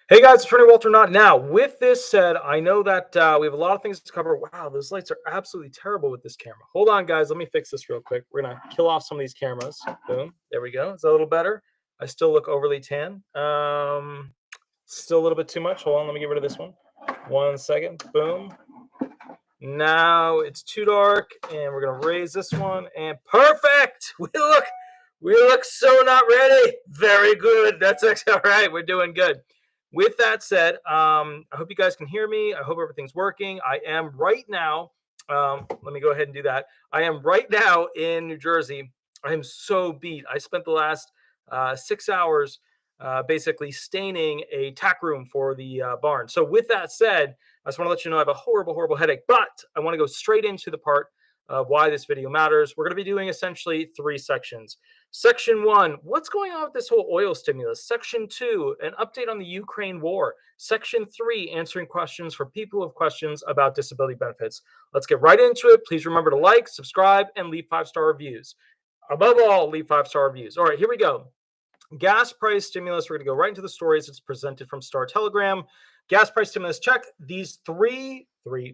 Hey guys, Attorney Walter Knott. Now, with this said, I know that we have a lot of things to cover. Wow, those lights are absolutely terrible with this camera. Hold on, guys. Let me fix this real quick. We're gonna kill off some of these cameras. Boom. There we go. Is that a little better? I still look overly tan. Still a little bit too much. Hold on. Let me get rid of this one. 1 second. Boom. Now it's too dark, and we're gonna raise this one. And perfect. We look so not ready. Very good. That's actually all right. We're doing good. With that said, I hope you guys can hear me. I hope everything's working. I am right now. Let me go ahead and do that. I am right now in New Jersey. I am so beat. I spent the last 6 hours basically staining a tack room for the barn. So, with that said, I just want to let you know I have a horrible, horrible headache, but I want to go straight into the part of why this video matters. We're going to be doing essentially three sections. Section 1, what's going on with this whole oil stimulus? Section 2, an update on the Ukraine war. Section 3, answering questions for people who have questions about disability benefits. Let's get right into it. Please remember to like, subscribe, and leave 5-star reviews. Above all, leave 5-star reviews. All right, here we go. Gas price stimulus. We're going to go right into the stories. It's presented from Star Telegram. Gas price stimulus check. These three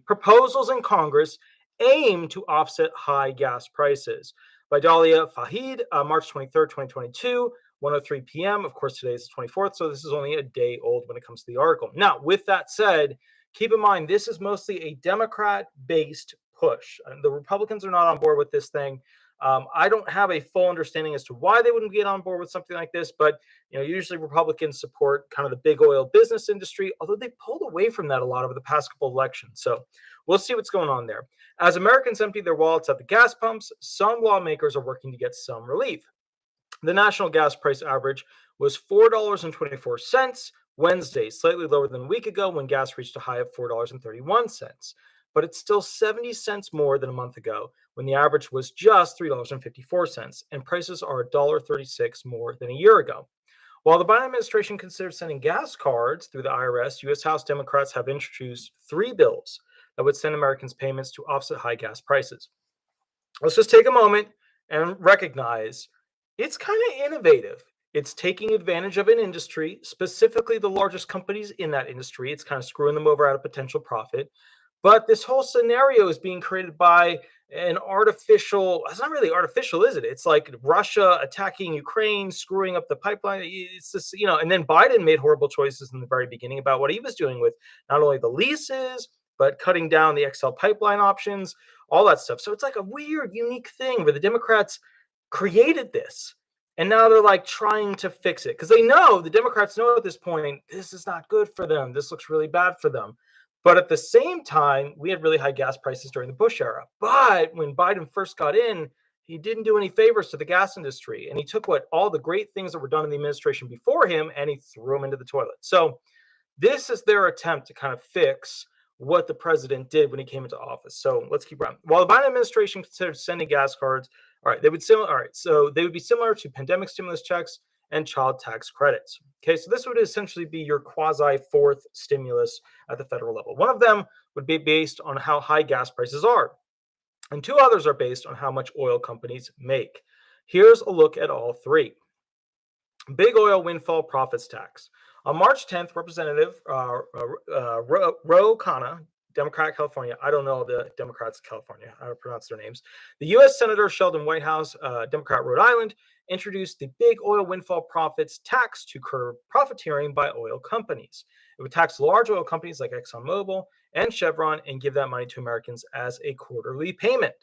proposals in Congress aim to offset high gas prices. By Dahlia Fahid, March 23rd, 2022, 1:03 p.m. Of course, today is the 24th, so this is only a day old when it comes to the article. Now, with that said, keep in mind this is mostly a Democrat-based push. The Republicans are not on board with this thing. I don't have a full understanding as to why they wouldn't get on board with something like this, but usually Republicans support kind of the big oil business industry, although they pulled away from that a lot over the past couple of elections. So we'll see what's going on there. As Americans empty their wallets at the gas pumps, some lawmakers are working to get some relief. The national gas price average was $4.24 Wednesday, slightly lower than a week ago when gas reached a high of $4.31. But it's still 70 cents more than a month ago when the average was just $3.54, and prices are $1.36 more than a year ago. While the Biden administration considers sending gas cards through the IRS, U.S. House Democrats have introduced three bills that would send Americans payments to offset high gas prices. Let's just take a moment and recognize it's kind of innovative. It's taking advantage of an industry, specifically the largest companies in that industry. It's kind of screwing them over out of potential profit. But this whole scenario is being created by an artificial, it's not really artificial, is it? It's like Russia attacking Ukraine, screwing up the pipeline. It's just, and then Biden made horrible choices in the very beginning about what he was doing with not only the leases, but cutting down the XL pipeline options, all that stuff. So it's like a weird, unique thing where the Democrats created this. And now they're like trying to fix it because the Democrats know at this point, this is not good for them. This looks really bad for them. But at the same time, we had really high gas prices during the Bush era. But when Biden first got in, he didn't do any favors to the gas industry. And he took all the great things that were done in the administration before him and he threw them into the toilet. So this is their attempt to kind of fix what the president did when he came into office. So let's keep running. While the Biden administration considered sending gas cards, they would be similar to pandemic stimulus checks and child tax credits. Okay, so this would essentially be your quasi fourth stimulus at the federal level. One of them would be based on how high gas prices are, and two others are based on how much oil companies make. Here's a look at all three. Big oil windfall profits tax. On March 10th, Representative Ro Khanna, Democrat, California. I don't know the Democrats of California. I don't pronounce their names. The U.S. Senator Sheldon Whitehouse, Democrat, Rhode Island, introduced the big oil windfall profits tax to curb profiteering by oil companies. It would tax large oil companies like ExxonMobil and Chevron and give that money to Americans as a quarterly payment.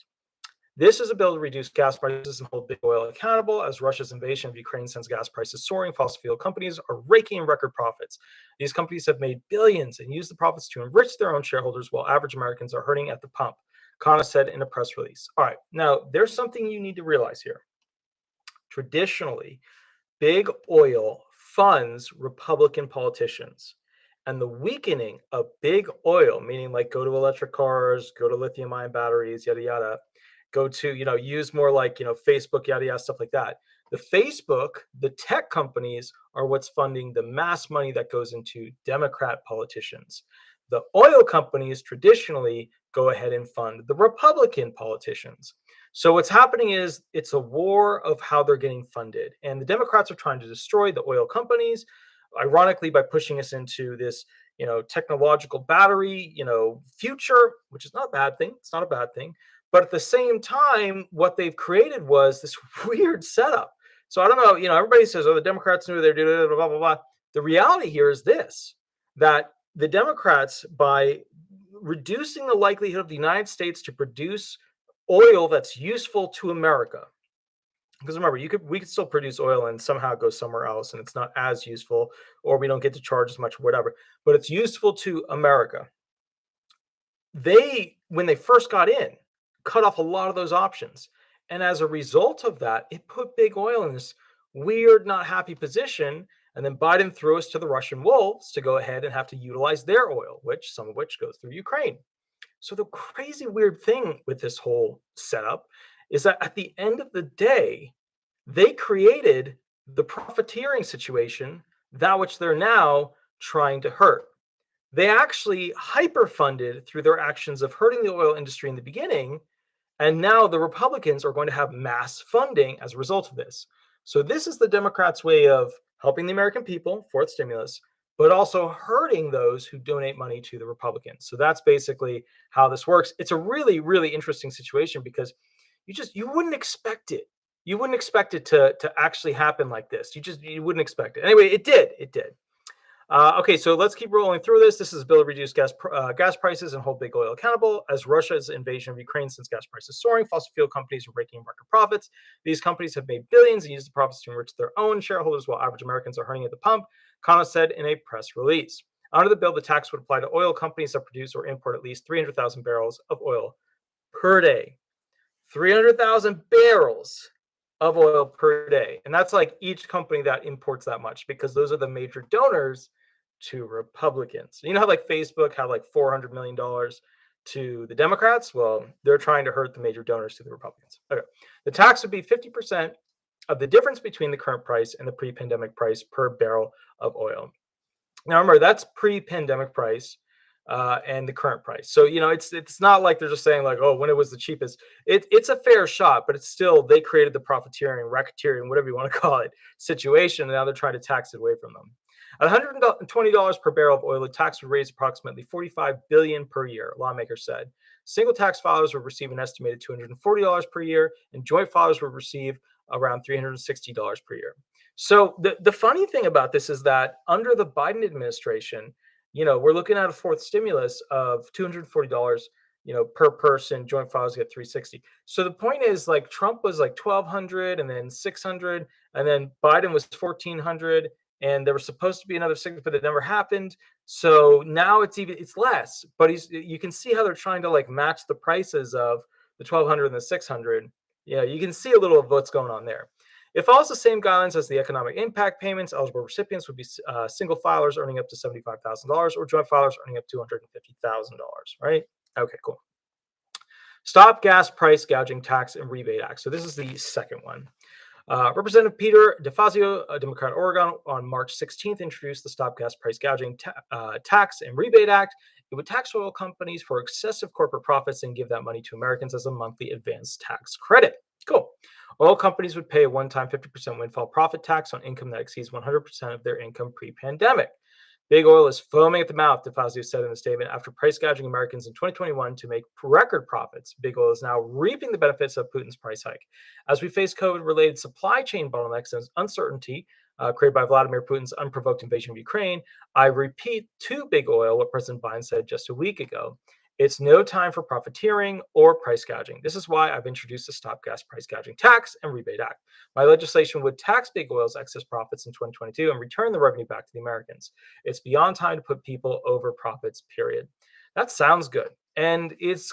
This is a bill to reduce gas prices and hold big oil accountable. As Russia's invasion of Ukraine sends gas prices soaring, fossil fuel companies are raking in record profits. These companies have made billions and used the profits to enrich their own shareholders while average Americans are hurting at the pump, Khanna said in a press release. All right, now there's something you need to realize here. Traditionally, big oil funds Republican politicians. And the weakening of big oil, meaning like go to electric cars, go to lithium ion batteries, yada, yada, go to, use more like, Facebook, yada, yada, stuff like that. The tech companies are what's funding the mass money that goes into Democrat politicians. The oil companies traditionally go ahead and fund the Republican politicians. So what's happening is it's a war of how they're getting funded. And the Democrats are trying to destroy the oil companies. ironically, by pushing us into this, technological battery, future, which is not a bad thing. It's not a bad thing. But at the same time, what they've created was this weird setup. So I don't know, everybody says, oh, the Democrats knew they're doing blah, blah, blah. The reality here is this, that the Democrats, by reducing the likelihood of the United States to produce oil that's useful to America, because remember, we could still produce oil and somehow it goes somewhere else and it's not as useful, or we don't get to charge as much, whatever, but it's useful to America. They, when they first got in, cut off a lot of those options. And as a result of that, it put big oil in this weird, not happy position. And then Biden threw us to the Russian wolves to go ahead and have to utilize their oil, which some of which goes through Ukraine. So the crazy weird thing with this whole setup is that at the end of the day, they created the profiteering situation, that which they're now trying to hurt. They actually hyperfunded through their actions of hurting the oil industry in the beginning, and now the Republicans are going to have mass funding as a result of this. So this is the Democrats' way of helping the American people, fourth stimulus, but also hurting those who donate money to the Republicans. So that's basically how this works. It's a really, really interesting situation because you wouldn't expect it. You wouldn't expect it to actually happen like this. You wouldn't expect it. Anyway, it did. It did. Okay, so let's keep rolling through this. This is a bill to reduce gas prices and hold big oil accountable. As Russia's invasion of Ukraine since gas prices soaring, fossil fuel companies are breaking record profits. These companies have made billions and used the profits to enrich their own shareholders while average Americans are hurting at the pump, Kano said in a press release. Under the bill, the tax would apply to oil companies that produce or import at least 300,000 barrels of oil per day. 300,000 barrels of oil per day. And that's like each company that imports that much, because those are the major donors to Republicans. You know how like Facebook had like $400 million to the Democrats? Well, they're trying to hurt the major donors to the Republicans. Okay. The tax would be 50% of the difference between the current price and the pre-pandemic price per barrel of oil. Now remember, that's pre-pandemic price and the current price. So it's not like they're just saying like, oh, when it was the cheapest. It's a fair shot, but it's still, they created the profiteering, racketeering, whatever you want to call it, situation, and now they're trying to tax it away from them. At $120 per barrel of oil, the tax would raise approximately $45 billion per year, lawmakers said. Single tax filers would receive an estimated $240 per year, and joint filers would receive around $360 per year. So the funny thing about this is that under the Biden administration, we're looking at a fourth stimulus of $240, per person. Joint filers get $360. So the point is, like, Trump was like $1,200 and then $600, and then Biden was $1,400, and there was supposed to be another $600, but it never happened. So now it's less. But you can see how they're trying to like match the prices of the $1,200 and the $600. Yeah, you can see a little of what's going on there. It follows the same guidelines as the economic impact payments. Eligible recipients would be single filers earning up to $75,000 or joint filers earning up to $250,000, right? Okay, cool. Stop Gas Price Gouging Tax and Rebate Act. So this is the second one. Representative Peter DeFazio, a Democrat of Oregon, on March 16th introduced the Stop Gas Price Gouging Tax and Rebate Act. It would tax oil companies for excessive corporate profits and give that money to Americans as a monthly advance tax credit. Cool. Oil companies would pay a one-time 50% windfall profit tax on income that exceeds 100% of their income pre-pandemic. Big oil is foaming at the mouth, DeFazio said in a statement. After price gouging Americans in 2021 to make record profits, big oil is now reaping the benefits of Putin's price hike. As we face COVID-related supply chain bottlenecks and uncertainty created by Vladimir Putin's unprovoked invasion of Ukraine, I repeat to big oil what President Biden said just a week ago. It's no time for profiteering or price gouging. This is why I've introduced the Stop Gas Price Gouging Tax and Rebate Act. My legislation would tax big oil's excess profits in 2022 and return the revenue back to the Americans. It's beyond time to put people over profits, period. That sounds good. And it's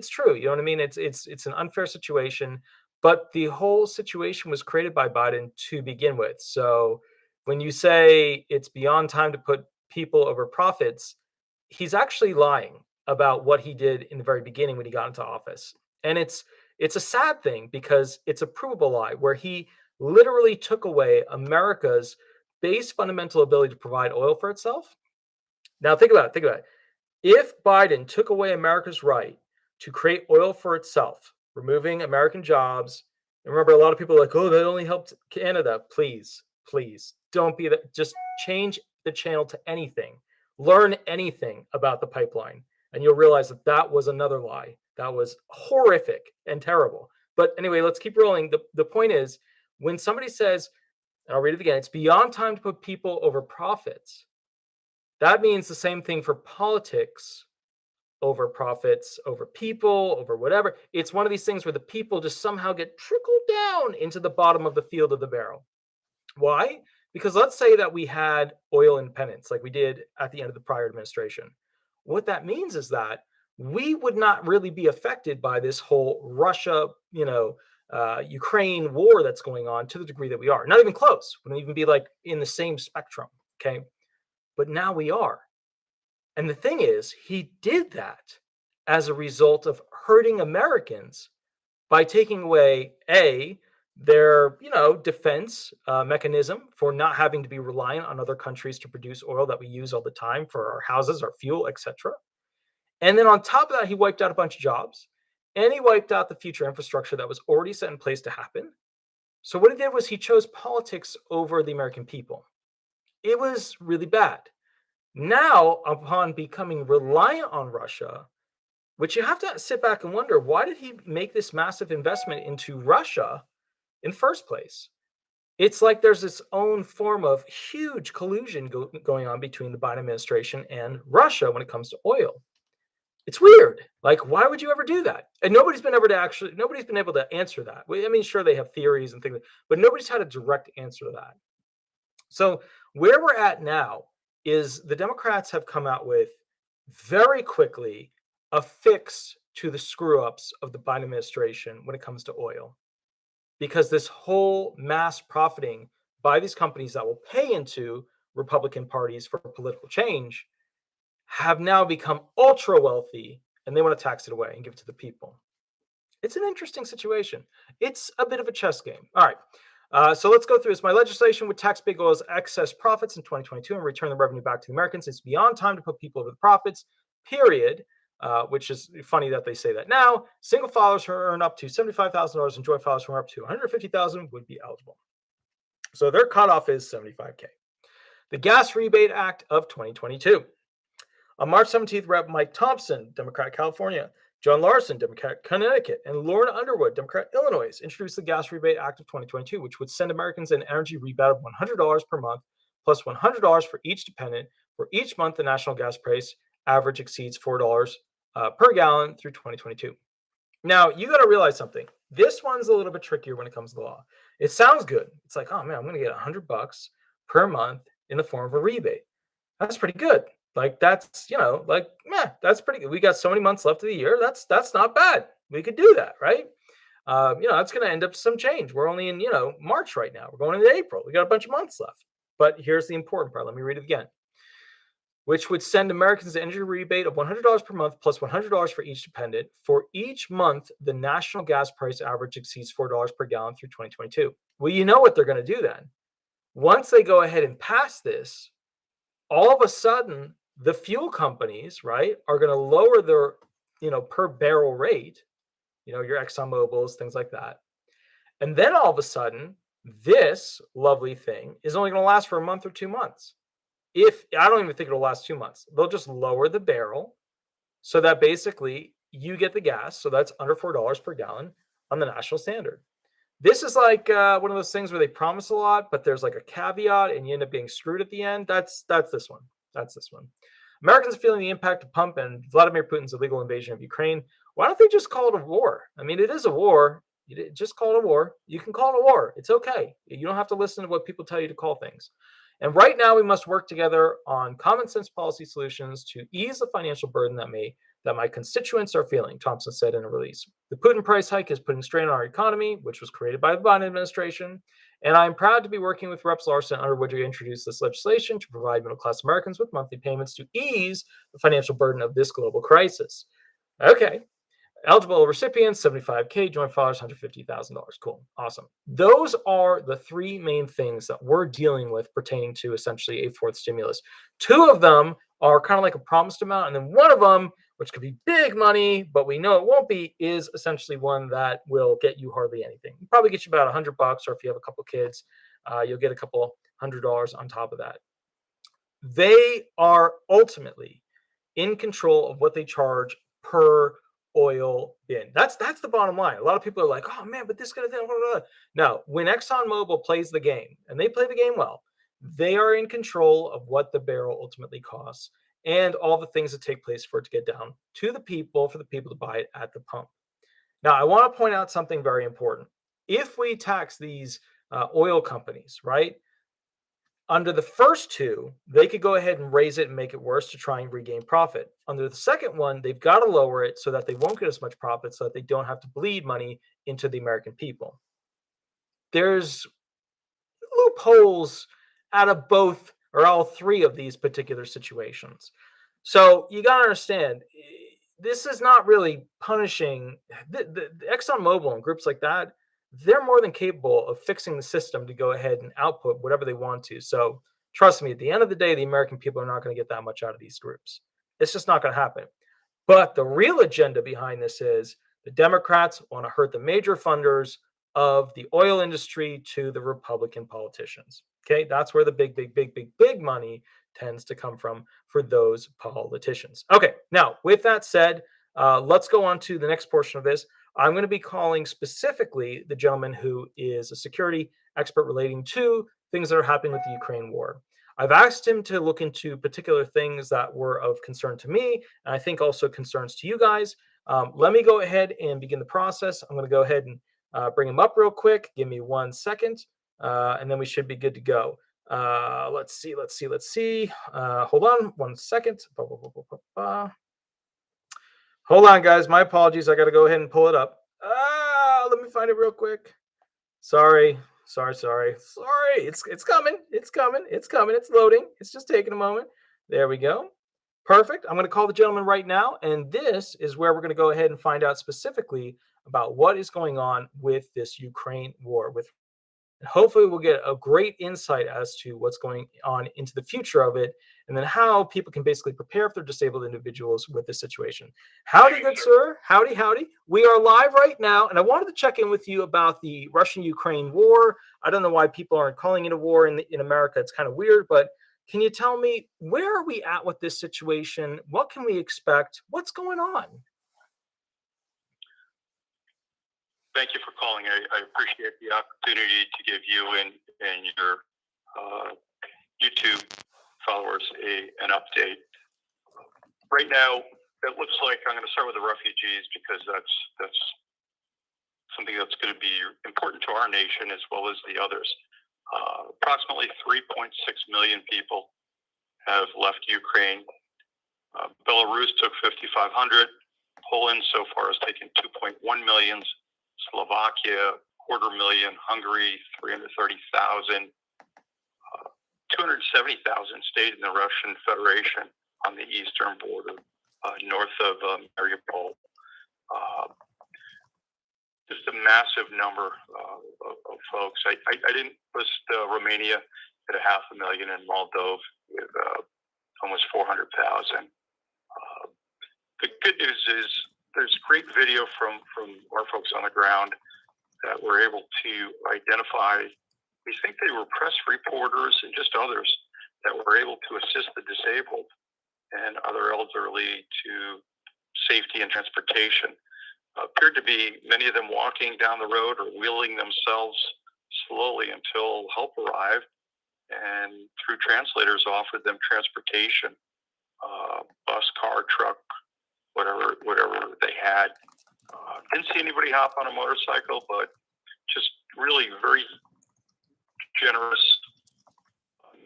true. You know what I mean? It's an unfair situation, but the whole situation was created by Biden to begin with. So when you say it's beyond time to put people over profits, he's actually lying about what he did in the very beginning when he got into office. And it's a sad thing because it's a provable lie where he literally took away America's base fundamental ability to provide oil for itself. Now think about it. If Biden took away America's right to create oil for itself, removing American jobs, and remember, a lot of people are like, oh, that only helped Canada. Please, don't be that. Just change the channel to anything. Learn anything about the pipeline, and you'll realize that that was another lie. That was horrific and terrible. But anyway, let's keep rolling. The point is, when somebody says, and I'll read it again, it's beyond time to put people over profits. That means the same thing for politics over profits, over people, over whatever. It's one of these things where the people just somehow get trickled down into the bottom of the field of the barrel. Why? Because let's say that we had oil independence like we did at the end of the prior administration. What that means is that we would not really be affected by this whole Russia, Ukraine war that's going on to the degree that we are. Not even close. Wouldn't even be like in the same spectrum. Okay. But now we are. And the thing is, he did that as a result of hurting Americans by taking away their defense mechanism for not having to be reliant on other countries to produce oil that we use all the time for our houses, our fuel, etc. And then on top of that, he wiped out a bunch of jobs, and he wiped out the future infrastructure that was already set in place to happen. So what he did was he chose politics over the American people. It was really bad. Now, upon becoming reliant on Russia, which you have to sit back and wonder, why did he make this massive investment into Russia in the first place? It's like there's this own form of huge collusion going on between the Biden administration and Russia when it comes to oil. It's weird. Like, why would you ever do that? And nobody's been able to answer that. I mean, sure, they have theories and things, but nobody's had a direct answer to that. So where we're at now is the Democrats have come out with very quickly a fix to the screw ups of the Biden administration when it comes to oil. Because this whole mass profiting by these companies that will pay into Republican parties for political change have now become ultra wealthy, and they want to tax it away and give it to the people. It's an interesting situation. It's a bit of a chess game. All right. So let's go through this. My legislation would tax big oil's excess profits in 2022 and return the revenue back to the Americans. It's beyond time to put people over the profits, period. Which is funny that they say that now. Single filers who earn up to $75,000 and joint filers who earn up to $150,000 would be eligible. So their cutoff is $75K. The Gas Rebate Act of 2022. On March 17th, Rep. Mike Thompson, Democrat, California, John Larson, Democrat, Connecticut, and Lauren Underwood, Democrat, Illinois, introduced the Gas Rebate Act of 2022, which would send Americans an energy rebate of $100 per month, plus $100 for each dependent for each month the national gas price average exceeds $4 per gallon through 2022. Now, you got to realize something. This one's a little bit trickier when it comes to the law. It sounds good. It's like, oh man, I'm going to get $100 per month in the form of a rebate. That's pretty good. Like that's, that's pretty good. We got so many months left of the year. That's not bad. We could do that, right? That's going to end up some change. We're only in, March right now. We're going into April. We got a bunch of months left. But here's the important part. Let me read it again. Which would send Americans an energy rebate of $100 per month plus $100 for each dependent. For each month, the national gas price average exceeds $4 per gallon through 2022. Well, you know what they're going to do then. Once they go ahead and pass this, all of a sudden, the fuel companies, right, are going to lower their, per barrel rate, your ExxonMobils, things like that. And then all of a sudden, this lovely thing is only going to last for a month or 2 months. If I don't even think it'll last 2 months, they'll just lower the barrel so that basically you get the gas. So that's under $4 per gallon on the national standard. This is like one of those things where they promise a lot, but there's like a caveat and you end up getting screwed at the end. That's this one. That's this one. Americans are feeling the impact of Trump and Vladimir Putin's illegal invasion of Ukraine. Why don't they just call it a war? I mean, it is a war. Just call it a war. You can call it a war. It's okay. You don't have to listen to what people tell you to call things. And right now, we must work together on common sense policy solutions to ease the financial burden that my constituents are feeling, Thompson said in a release. The Putin price hike is putting strain on our economy, which was created by the Biden administration. And I'm proud to be working with Reps Larson and Underwood to introduce this legislation to provide middle-class Americans with monthly payments to ease the financial burden of this global crisis. Okay. Eligible recipients, $75K, joint filers, $150,000. Cool. Awesome. Those are the three main things that we're dealing with pertaining to essentially a fourth stimulus. Two of them are kind of like a promised amount. And then one of them, which could be big money, but we know it won't be, is essentially one that will get you hardly anything. It'll probably get you about $100, or if you have a couple kids, you'll get a couple $100 on top of that. They are ultimately in control of what they charge per oil bin. That's the bottom line. A lot of people are like, "Oh man, but this kind of thing." Blah, blah, blah." No, when ExxonMobil plays the game, and they play the game well, they are in control of what the barrel ultimately costs and all the things that take place for it to get down to the people, for the people to buy it at the pump. Now, I want to point out something very important. If we tax these oil companies, right? Under the first two, they could go ahead and raise it and make it worse to try and regain profit. Under the second one, they've got to lower it so that they won't get as much profit, so that they don't have to bleed money into the American people. There's loopholes out of both or all three of these particular situations. So you got to understand, this is not really punishing the ExxonMobil and groups like that. They're more than capable of fixing the system to go ahead and output whatever they want to. So trust me, at the end of the day, the American people are not going to get that much out of these groups. It's just not going to happen. But the real agenda behind this is the Democrats want to hurt the major funders of the oil industry to the Republican politicians. Okay, that's where the big money tends to come from for those politicians. Okay, now with that said, let's go on to the next portion of this. I'm going to be calling specifically the gentleman who is a security expert relating to things that are happening with the Ukraine war. I've asked him to look into particular things that were of concern to me, and I think also concerns to you guys. Let me go ahead and begin the process. I'm going to go ahead and bring him up real quick. Give me 1 second, and then we should be good to go. Let's see. Hold on 1 second. Hold on, guys. My apologies. I got to go ahead and pull it up. Let me find it real quick. Sorry. It's coming. It's loading. It's just taking a moment. There we go. Perfect. I'm going to call the gentleman right now, and this is where we're going to go ahead and find out specifically about what is going on with this Ukraine war. And hopefully we'll get a great insight as to what's going on into the future of it, and then how people can basically prepare if they're disabled individuals with this situation. Howdy, good sir. Howdy. We are live right now, and I wanted to check in with you about the Russian-Ukraine war. I don't know why people aren't calling it a war in America. It's kind of weird, but can you tell me, where are we at with this situation? What can we expect? What's going on? Thank you for calling. I appreciate the opportunity to give you and your YouTube followers an update. Right now, it looks like I'm going to start with the refugees because that's something that's going to be important to our nation as well as the others. Approximately 3.6 million people have left Ukraine. Belarus took 5,500. Poland so far has taken 2.1 million. Slovakia, 250,000. Hungary, 330,000. 270,000 stayed in the Russian Federation on the eastern border, north of Mariupol. Just a massive number of folks. I didn't list Romania at 500,000 and Moldova with almost 400,000. The good news is there's great video from our folks on the ground that were able to identify. We think they were press reporters and just others that were able to assist the disabled and other elderly to safety and transportation. Appeared to be many of them walking down the road or wheeling themselves slowly until help arrived, and through translators offered them transportation, bus, car, truck, whatever they had. Didn't see anybody hop on a motorcycle, but just really very generous,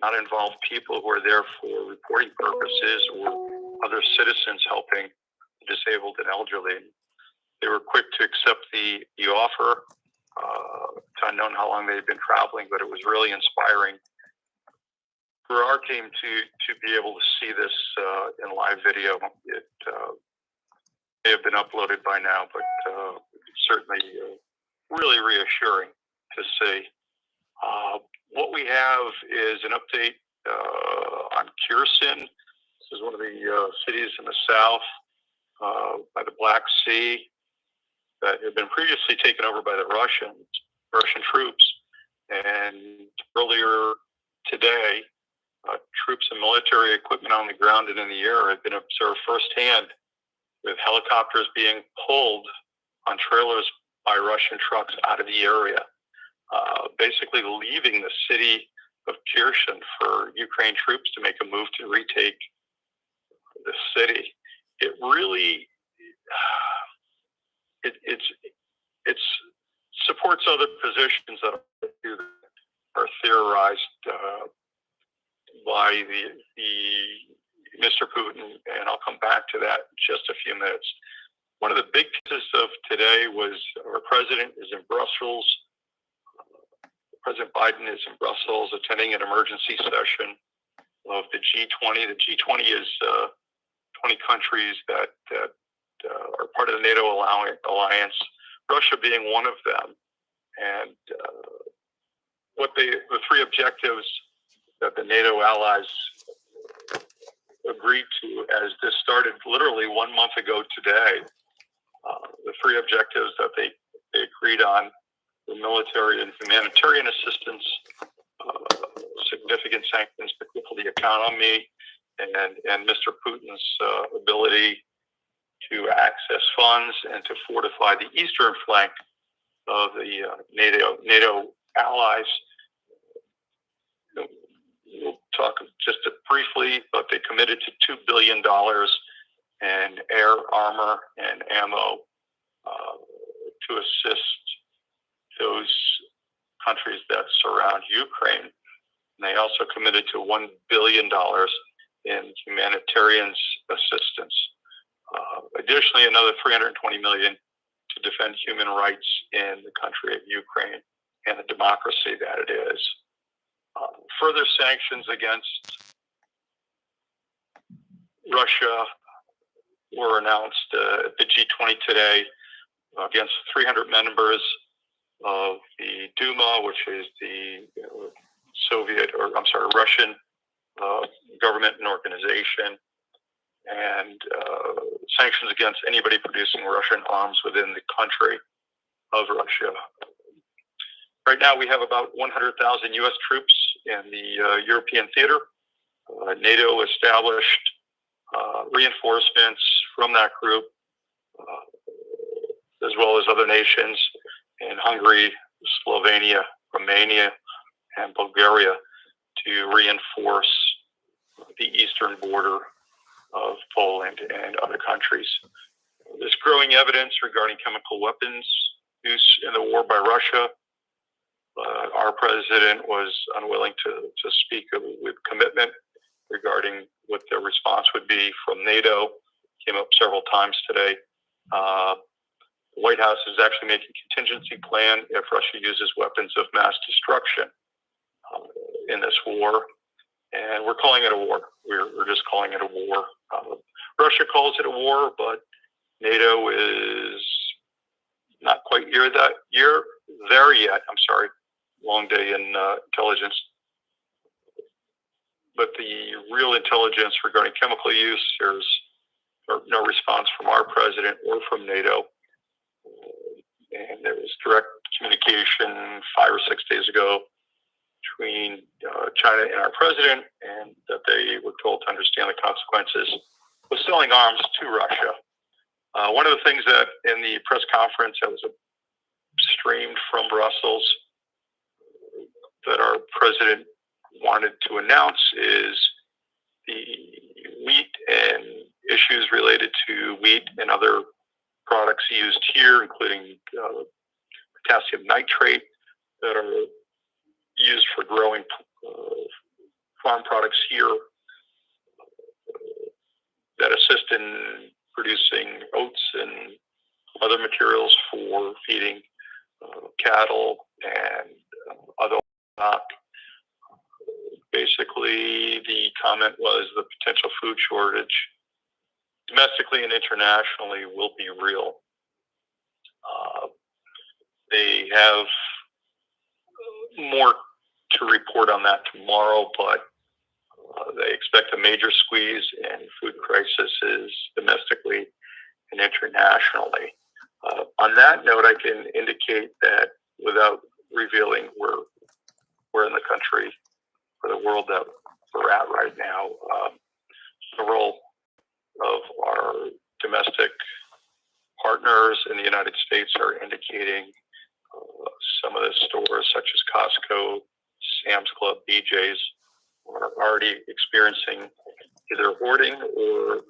not involved people who are there for reporting purposes or other citizens helping the disabled and elderly. They were quick to accept the offer. It's unknown how long they had been traveling, but it was really inspiring for our team to be able to see this in live video. It may have been uploaded by now, but certainly really reassuring to see. What we have is an update on Kherson. This is one of the cities in the south by the Black Sea that had been previously taken over by the Russian troops. And earlier today, troops and military equipment on the ground and in the air have been observed firsthand, with helicopters being pulled on trailers by Russian trucks out of the area, basically leaving the city of Kherson for Ukraine troops to make a move to retake the city. It really, it's supports other positions that are theorized by the Mr. Putin, and I'll come back to that in just a few minutes. One of the big pieces of today was our president is in Brussels. President Biden is in Brussels attending an emergency session of the G20. The G20 is 20 countries that are part of the NATO alliance, Russia being one of them. And the three objectives that the NATO allies agreed to, as this started literally 1 month ago today, the three objectives that they agreed on: the military and humanitarian assistance, significant sanctions to cripple the economy, and Mr. Putin's ability to access funds and to fortify the eastern flank of the NATO allies. We'll talk just briefly, but they committed to $2 billion in air armor and ammo to assist those countries that surround Ukraine. And they also committed to $1 billion in humanitarian assistance. Additionally, another $320 million to defend human rights in the country of Ukraine and the democracy that it is. Further sanctions against Russia were announced at the G20 today against 300 members of the Duma, which is the Russian government and organization, and sanctions against anybody producing Russian arms within the country of Russia. Right now, we have about 100,000 U.S. troops in the European theater. NATO established reinforcements from that group, as well as other nations in Hungary, Slovenia, Romania, and Bulgaria to reinforce the eastern border of Poland and other countries. There's growing evidence regarding chemical weapons use in the war by Russia. Our president was unwilling to speak with commitment regarding what their response would be from NATO. Came up several times today. The White House is actually making a contingency plan if Russia uses weapons of mass destruction in this war. And we're calling it a war. We're just calling it a war. Russia calls it a war, but NATO is not quite there yet. I'm sorry. Long day in intelligence. But the real intelligence regarding chemical use, there's no response from our president or from NATO. And there was direct communication 5 or 6 days ago between China and our president, and that they were told to understand the consequences of selling arms to Russia. One of the things that in the press conference that was streamed from Brussels that our president wanted to announce is the wheat and issues related to wheat and other products used here, including potassium nitrate that are used for growing farm products here that assist in producing oats and other materials for feeding cattle and other stock. Basically, the comment was the potential food shortage domestically and internationally will be real. They have more to report on that tomorrow, but they expect a major squeeze in food crises domestically and internationally. On that note, I can indicate that without revealing where in the country or world that we're at right now. Several of our domestic partners in the United States are indicating some of the stores, such as Costco, Sam's Club, BJ's, are already experiencing either hoarding or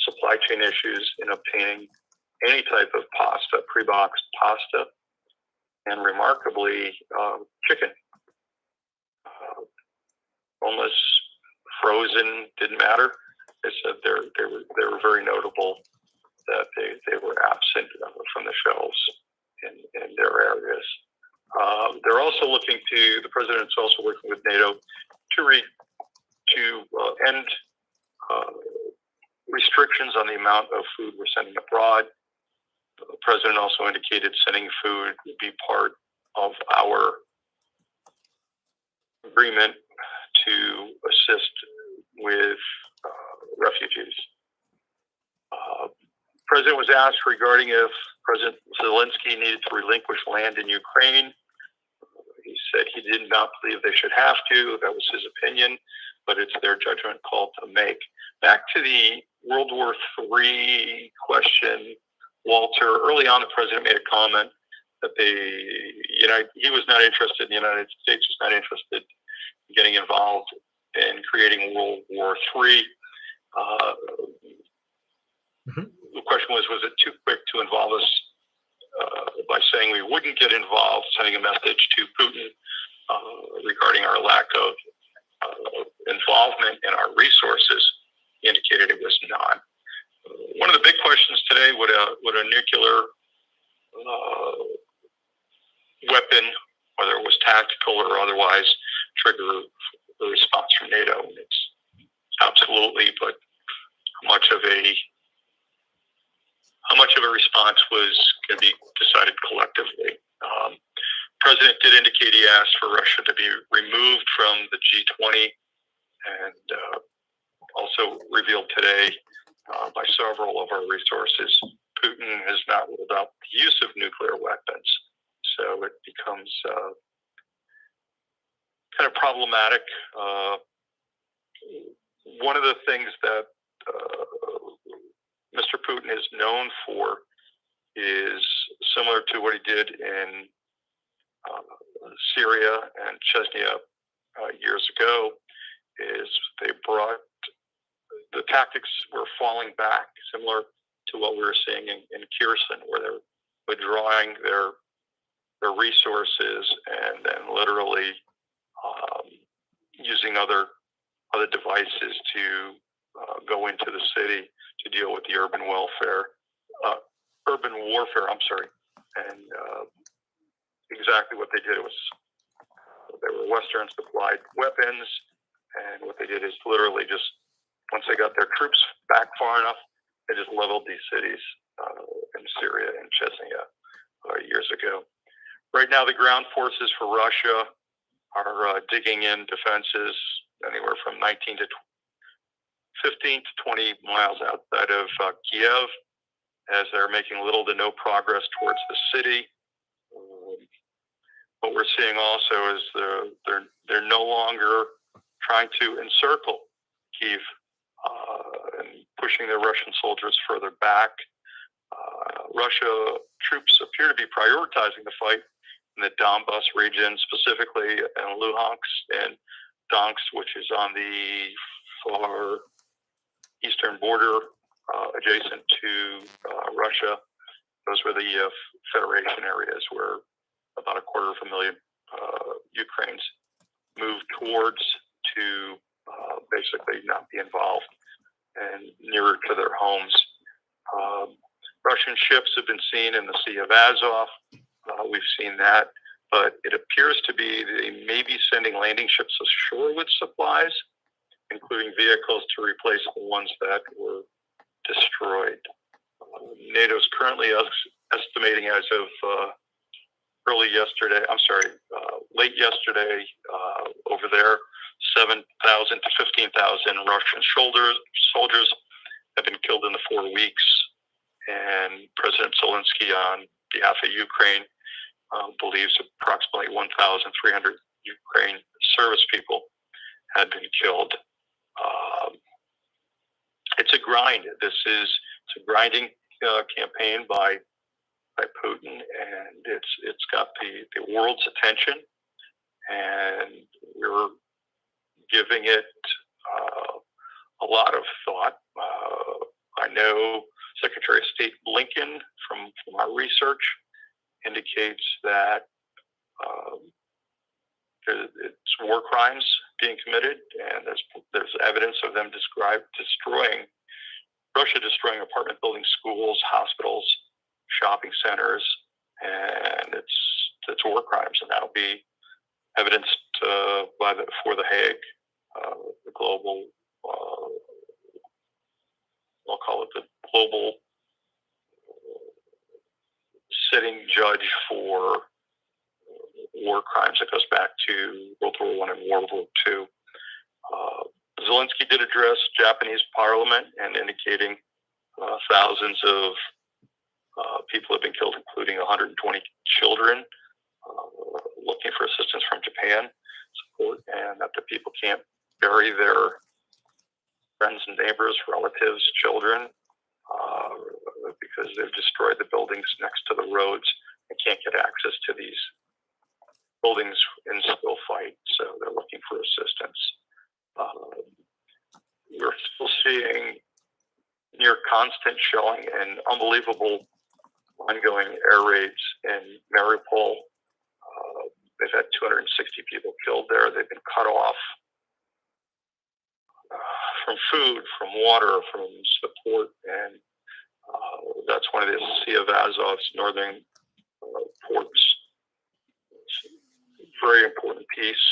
supply chain issues in obtaining any type of pasta, pre-boxed pasta, and remarkably, chicken. Boneless, frozen, didn't matter. They said they were very notable that they were absent from the shelves in their areas. They're also looking to, the president's also working with NATO to end restrictions on the amount of food we're sending abroad. The president also indicated sending food would be part of our agreement to assist with refugees. President was asked regarding if President Zelensky needed to relinquish land in Ukraine. He said he did not believe they should have to. That was his opinion, but it's their judgment call to make. Back to the World War III question, Walter. Early on, the president made a comment that he was not interested, the United States was not interested in getting involved in creating World War III. The question was it too quick to involve us by saying we wouldn't get involved, sending a message to Putin regarding our lack of involvement in our resources? He indicated it was not. One of the big questions today, would a nuclear weapon, whether it was tactical or otherwise, trigger the response from NATO? And it's absolutely, but how much of a response was going to be decided collectively? President did indicate he asked for Russia to be removed from the G20, and also revealed today by several of our resources, Putin has not ruled out the use of nuclear weapons. So it becomes kind of problematic. One of the things that Mr. Putin is known for is similar to what he did in Syria and Chechnya years ago, is the tactics were falling back, similar to what we were seeing in Kherson, where they're withdrawing their resources and then literally using other devices to go into the city to deal with the urban warfare. And exactly what they did was they were Western supplied weapons, and what they did is literally just, once they got their troops back far enough, they just leveled these cities in Syria and Chechnya years ago. Right now, the ground forces for Russia are digging in defenses anywhere from 15 to 20 miles outside of Kiev, as they're making little to no progress towards the city. What we're seeing also is they're no longer trying to encircle Kiev and pushing the Russian soldiers further back. Russia troops appear to be prioritizing the fight in the Donbas region, specifically in Luhansk and Donetsk, which is on the far eastern border adjacent to Russia. Those were the Federation areas where about 250,000 Ukrainians moved towards to basically not be involved and nearer to their homes. Russian ships have been seen in the Sea of Azov. We've seen that, but it appears to be they may be sending landing ships ashore with supplies, including vehicles to replace the ones that were destroyed. NATO is currently estimating, as of late yesterday, over there, 7,000 to 15,000 Russian soldiers have been killed in the 4 weeks. And President Zelensky, on behalf of Ukraine, believes approximately 1,300 Ukraine service people had been killed. It's a grind. It's a grinding campaign by Putin, and it's got the world's attention, and we're giving it a lot of thought. I know Secretary of State Blinken, from our research, indicates that it's war crimes being committed, and there's evidence of them Russia destroying apartment buildings, schools, hospitals, shopping centers, and it's war crimes, and that'll be evidenced before the Hague, the global, I'll call it the global sitting judge for war crimes that goes back to World War I and World War II. Zelensky did address Japanese parliament and indicating thousands of people have been killed, including 120 children, looking for assistance from Japan support, and that the people can't bury their friends and neighbors, relatives, children, because they've destroyed the buildings next to the roads and can't get access to these buildings in still fight. So they're looking for assistance. We're still seeing near constant shelling and unbelievable ongoing air raids in Mariupol. They've had 260 people killed there. They've been cut off from food, from water, from support, and that's one of the Sea of Azov's northern ports. It's a very important piece,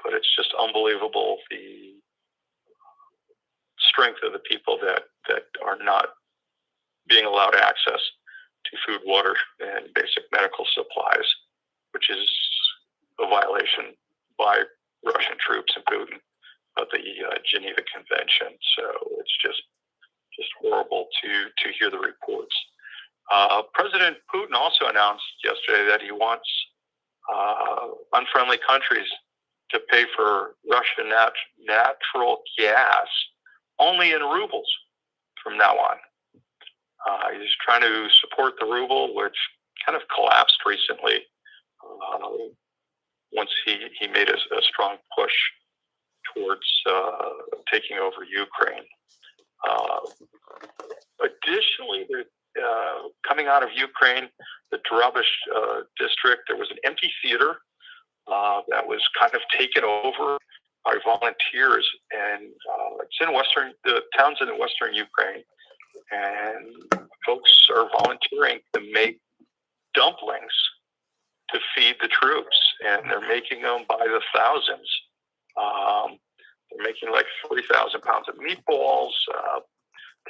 but it's just unbelievable the strength of the people that are not being allowed access to food, water, and basic medical supplies, which is a violation by Russian troops and Putin of the Geneva Convention. So it's just horrible to hear the reports. President Putin also announced yesterday that he wants unfriendly countries to pay for Russian natural gas only in rubles from now on. He's trying to support the ruble, which kind of collapsed recently once he made a strong push towards taking over Ukraine. Additionally, coming out of Ukraine, the Drabish district, there was an empty theater that was kind of taken over by volunteers, and it's in the towns in western Ukraine, and folks are volunteering to make dumplings to feed the troops, and they're making them by the thousands. They're making like 40,000 pounds of meatballs,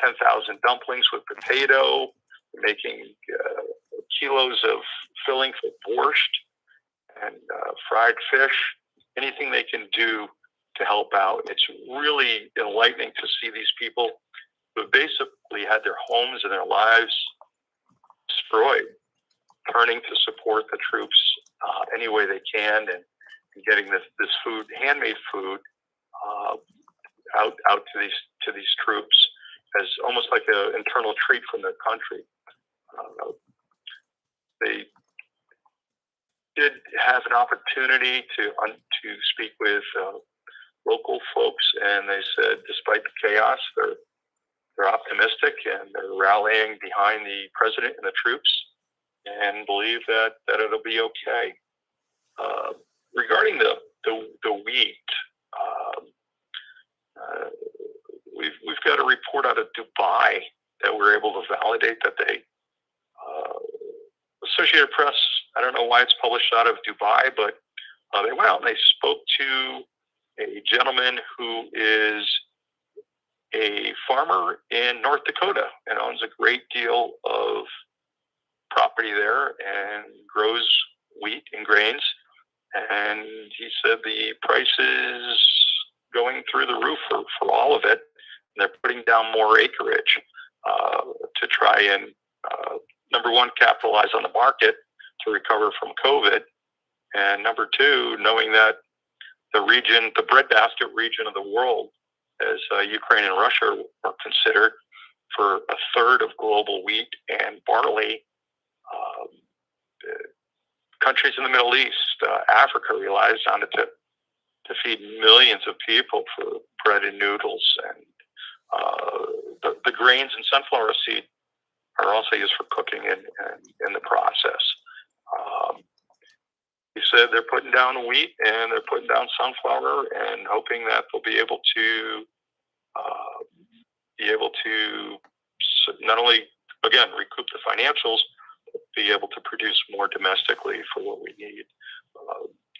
10,000 dumplings with potato. They're making kilos of filling for borscht and fried fish. Anything they can do to help out. It's really enlightening to see these people who have basically had their homes and their lives destroyed, turning to support the troops any way they can, and getting this food, handmade food, out to these troops as almost like an internal treat from their country. They did have an opportunity to speak with local folks, and they said, despite the chaos, they're optimistic and they're rallying behind the president and the troops, and believe that it'll be okay. Regarding the wheat, we've got a report out of Dubai that we're able to validate that they Associated Press. I don't know why it's published out of Dubai, but they went out and they spoke to a gentleman who is a farmer in North Dakota and owns a great deal of property there and grows wheat and grains. And he said the price is going through the roof for all of it. And they're putting down more acreage to try and, number one, capitalize on the market to recover from COVID. And number two, knowing that the region, the breadbasket region of the world, as Ukraine and Russia are considered for a third of global wheat and barley. Countries in the Middle East, Africa relies on it to feed millions of people for bread and noodles. And the grains and sunflower seed are also used for cooking in the process. He said they're putting down wheat and they're putting down sunflower and hoping that they'll be able to not only, again, recoup the financials, but be able to produce more domestically for what we need.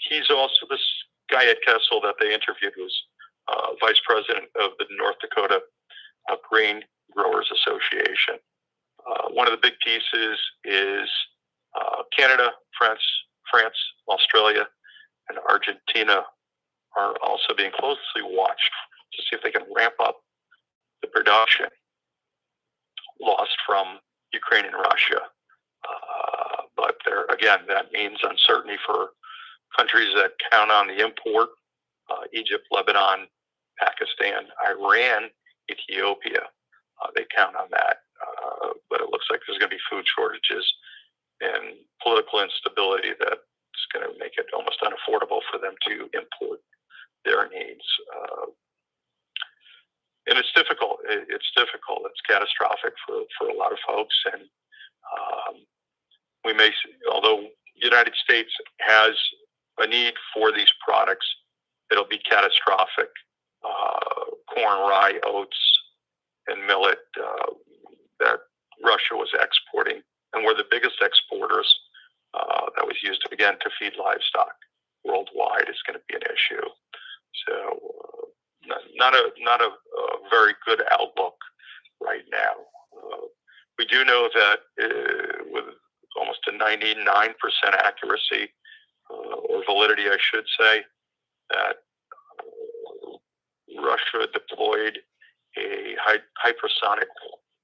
He's also, this guy at Kessel that they interviewed was vice president of the North Dakota Grain Growers Association. One of the big pieces is Canada, France, Australia, and Argentina are also being closely watched to see if they can ramp up the production lost from Ukraine and Russia. But there, again, that means uncertainty for countries that count on the import: Egypt, Lebanon, Pakistan, Iran, Ethiopia. They count on that. But it looks like there's going to be food shortages and political instability that's going to make it almost unaffordable for them to import their needs. And it's difficult. It's difficult. It's catastrophic for a lot of folks. And we may, although the United States has a need for these products, it'll be catastrophic. Corn, rye, oats, and millet that Russia was exporting, and we're the biggest exporters. That was used again to feed livestock worldwide is going to be an issue. So not a very good outlook right now. We do know that with almost a 99% accuracy or validity, I should say, that Russia deployed a hypersonic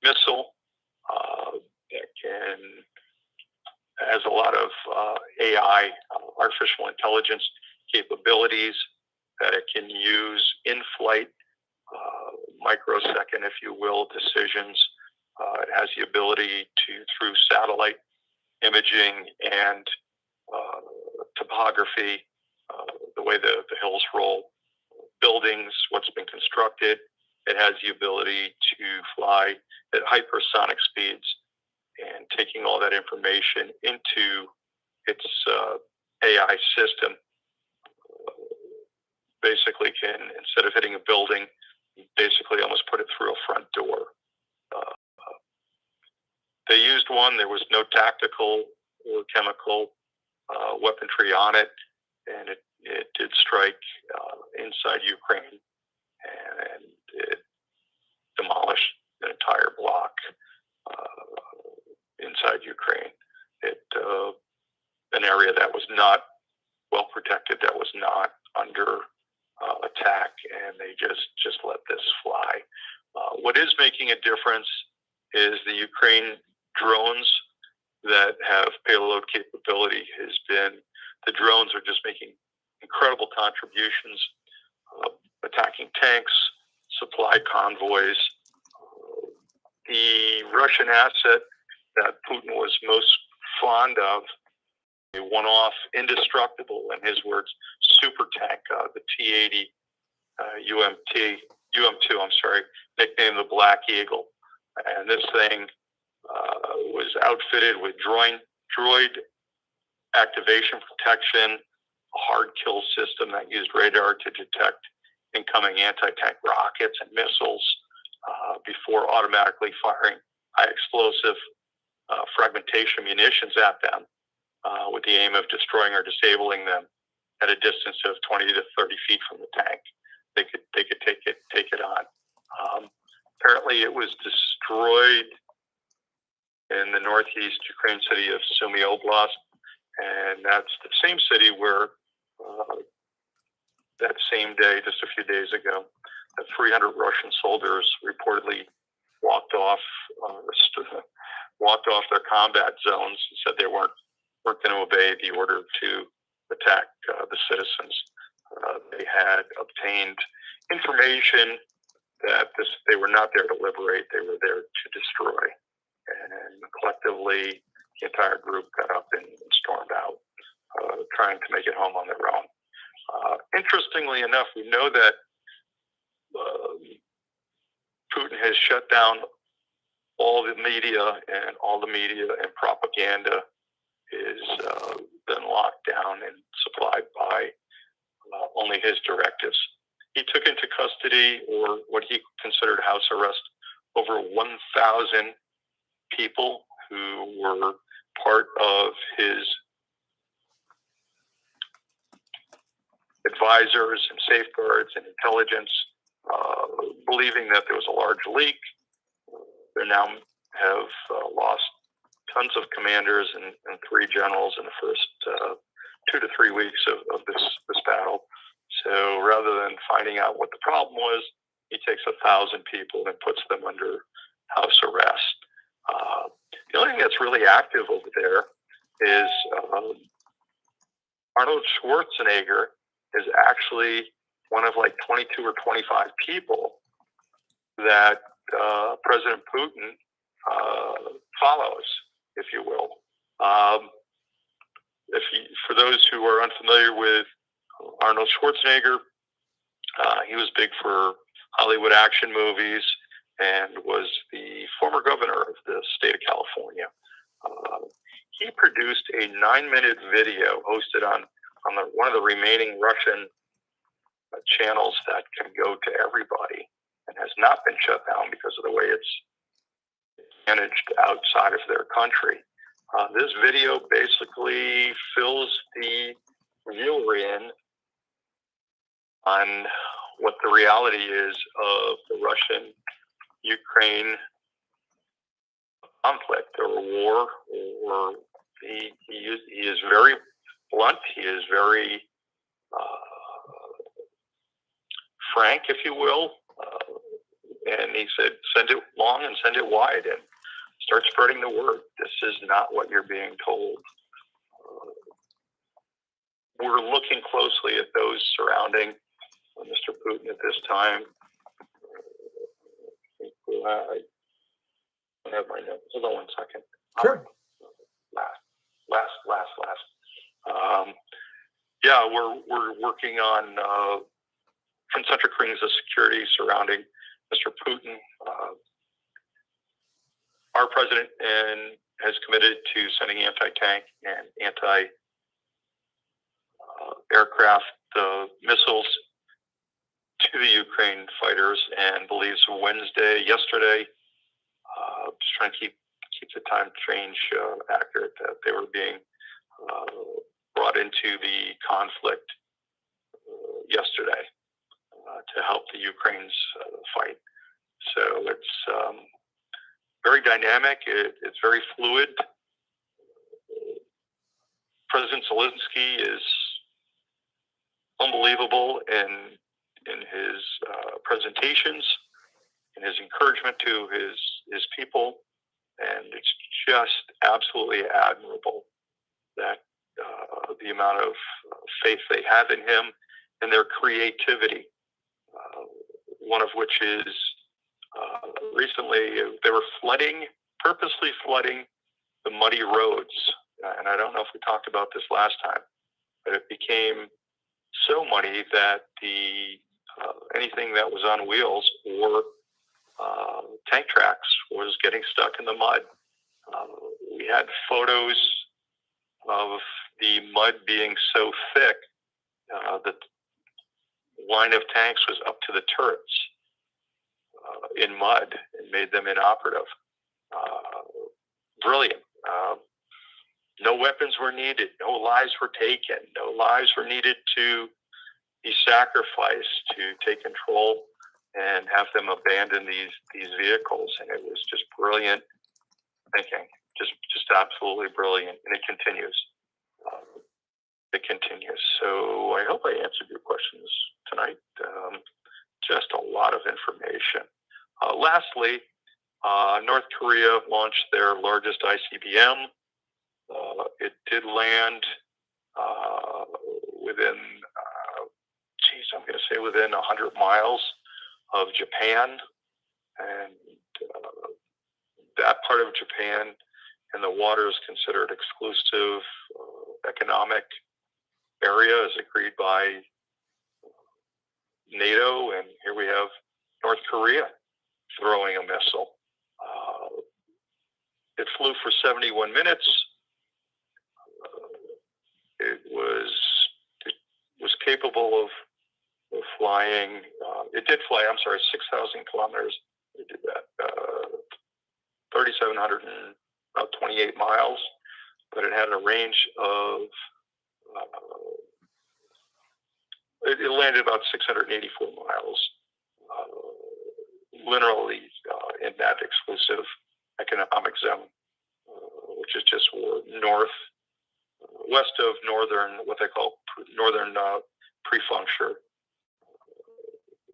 missile that has a lot of AI, artificial intelligence capabilities that it can use in flight, microsecond, if you will, decisions. It has the ability to, through satellite imaging and topography, the way the hills roll, buildings, what's been constructed, it has the ability to fly at hypersonic speeds, and taking all that information into its AI system, basically can, instead of hitting a building, basically almost put it through a front door. They used one. There was no tactical or chemical weaponry on it, and it did strike inside Ukraine, and it demolished an entire block inside Ukraine. An area that was not well protected, that was not under attack, and they just let this fly. What is making a difference is the Ukraine drones that have payload capability. The drones are just making incredible contributions, attacking tanks, supply convoys. The Russian asset that Putin was most fond of, a one-off, indestructible, in his words, super tank, the T-80 UM2, nicknamed the Black Eagle. And this thing was outfitted with droid activation protection, a hard kill system that used radar to detect incoming anti-tank rockets and missiles before automatically firing high explosive fragmentation munitions at them with the aim of destroying or disabling them at a distance of 20 to 30 feet from the tank. They could take it on. Apparently, it was destroyed in the northeast Ukraine city of Sumy Oblast, and that's the same city where that same day, just a few days ago, 300 Russian soldiers reportedly walked off their combat zones and said they weren't going to obey the order to attack the citizens. contained information that they were not there to liberate, they were there to destroy. And collectively, the entire group got up and stormed out, trying to make it home on their own. Interestingly enough, we know that Putin has shut down all the media, and all the media and propaganda is been locked down and supplied by only his directives. He took into custody, or what he considered house arrest, over 1,000 people who were part of his advisors and safeguards and intelligence, believing that there was a large leak. They now have lost tons of commanders and 3 generals in the first 2 to 3 weeks of this battle. So rather than finding out what the problem was, he takes 1,000 people and puts them under house arrest. The only thing that's really active over there is Arnold Schwarzenegger is actually one of like 22 or 25 people that President Putin follows, if you will. For those who are unfamiliar with Arnold Schwarzenegger, he was big for Hollywood action movies and was the former governor of the state of California. He produced a 9-minute video hosted on one of the remaining Russian channels that can go to everybody and has not been shut down because of the way it's managed outside of their country. This video basically fills the viewer in on what the reality is of the Russian-Ukraine conflict or war. Or he is very blunt. He is very frank, if you will. And he said, send it long and send it wide and start spreading the word. This is not what you're being told. We're looking closely at those surrounding Mr. Putin at this time. I have my notes. Hold on one second. Sure. Last. Yeah, we're working on concentric rings of security surrounding Mr. Putin. Our president has committed to sending anti-tank and anti-aircraft missiles to the Ukraine fighters, and believes yesterday, just trying to keep the time change accurate, that they were being brought into the conflict yesterday to help the Ukraine's fight. So it's very dynamic. It's very fluid. President Zelensky is unbelievable in his presentations, in his encouragement to his people, and it's just absolutely admirable that the amount of faith they have in him and their creativity. One of which is recently they were purposely flooding the muddy roads. And I don't know if we talked about this last time, but it became so muddy that anything that was on wheels or tank tracks was getting stuck in the mud. We had photos of the mud being so thick that the line of tanks was up to the turrets in mud and made them inoperative. Brilliant. No weapons were needed. No lives were taken. No lives were needed to be sacrificed to take control and have them abandon these vehicles. And it was just brilliant thinking. Just absolutely brilliant. And it continues. So I hope I answered your questions tonight. Just a lot of information. Lastly, North Korea launched their largest ICBM. It did land within, I'm going to say within 100 miles of Japan, and that part of Japan and the water is considered exclusive economic area as agreed by NATO, and here we have North Korea throwing a missile. It flew for 71 minutes. It was capable of flying. It did fly, 6,000 kilometers. It did that, 3,728 miles, but it had a range of, it landed about 684 miles, literally in that exclusive economic zone, which is just west of northern, what they call northern prefecture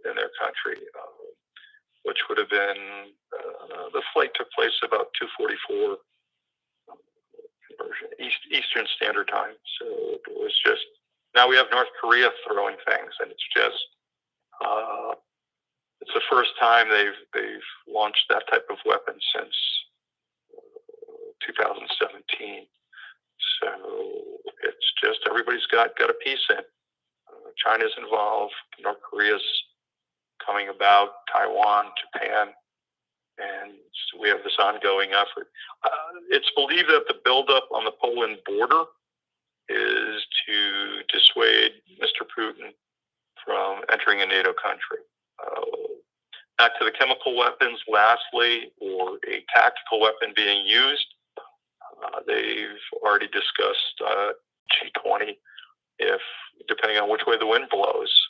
in their country, which would have been, the flight took place about 2:44 conversion, Eastern Standard Time. So it was just, now we have North Korea throwing things, and it's just, it's the first time they've launched that type of weapon since 2017. So it's just, everybody's got a piece in. China's involved, North Korea's coming about, Taiwan, Japan, and so we have this ongoing effort. It's believed that the buildup on the Poland border is to dissuade Mr. Putin from entering a NATO country. Back to the chemical weapons, lastly, or a tactical weapon being used. They've already discussed G20, if, depending on which way the wind blows,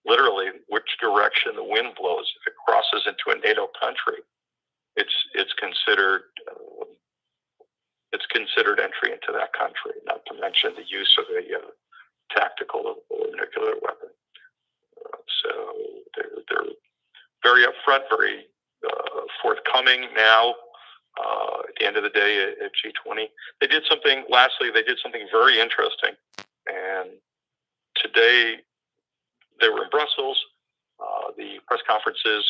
literally which direction the wind blows, if it crosses into a NATO country, it's considered entry into that country, not to mention the use of a tactical or nuclear weapon. So they're very upfront, very forthcoming now. At the end of the day, at G20, they did something very interesting. And today, they were in Brussels. The press conferences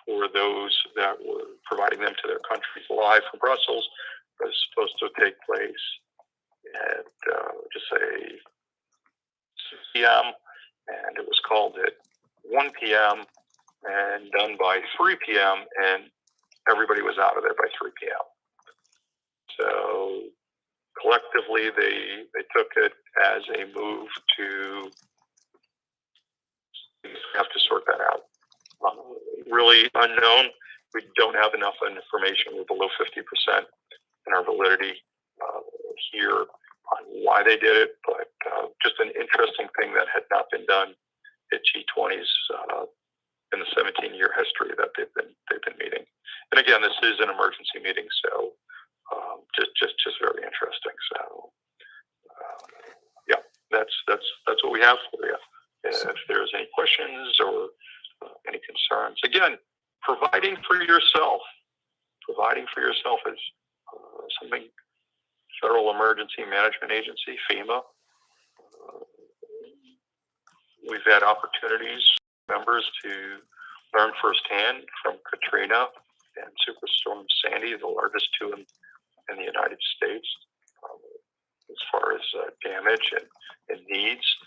for those that were providing them to their countries live from Brussels was supposed to take place at just say 6 p.m. and it was called at 1 p.m. and done by 3 p.m. and everybody was out of there by 3 p.m. So collectively, they took it as a move to have to sort that out. Really unknown. We don't have enough information. We're below 50% in our validity here on why they did it, but just an interesting thing that had not been done at G20s in the 17-year history that they've been meeting. And again, this is an emergency meeting, so just very interesting. So yeah, that's what we have for you. If there's any questions or any concerns, again, providing for yourself is something Federal Emergency Management Agency, FEMA. We've had opportunities, members, to learn firsthand from Katrina and Superstorm Sandy, the largest two in the United States, as far as damage and needs.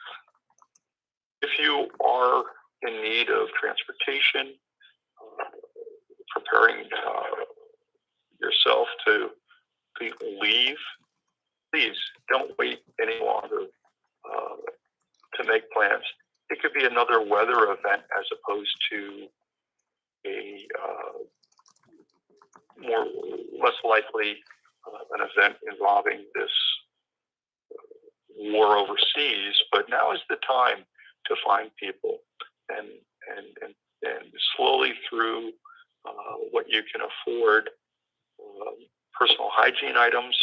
If you are in need of transportation, preparing yourself to leave, please don't wait any longer to make plans. It could be another weather event as opposed to a less likely an event involving this war overseas. But now is the time to find people and slowly through what you can afford, personal hygiene items,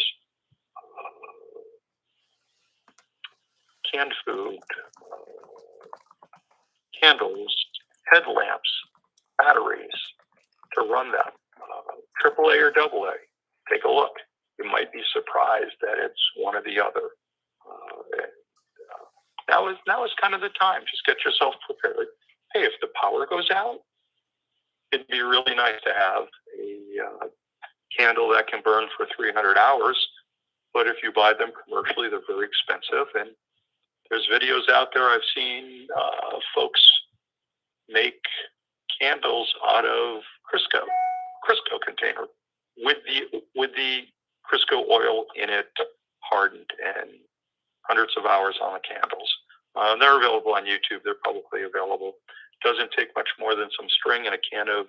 canned food, candles, headlamps, batteries to run them. AAA or AA. Take a look. You might be surprised that it's one or the other. now is kind of the time. Just get yourself prepared. Hey, if the power goes out, it'd be really nice to have a candle that can burn for 300 hours. But if you buy them commercially, they're very expensive. And there's videos out there I've seen folks make candles out of Crisco container with the Crisco oil in it, hardened, and hundreds of hours on the candles. They're available on YouTube. They're publicly available. Doesn't take much more than some string and a can of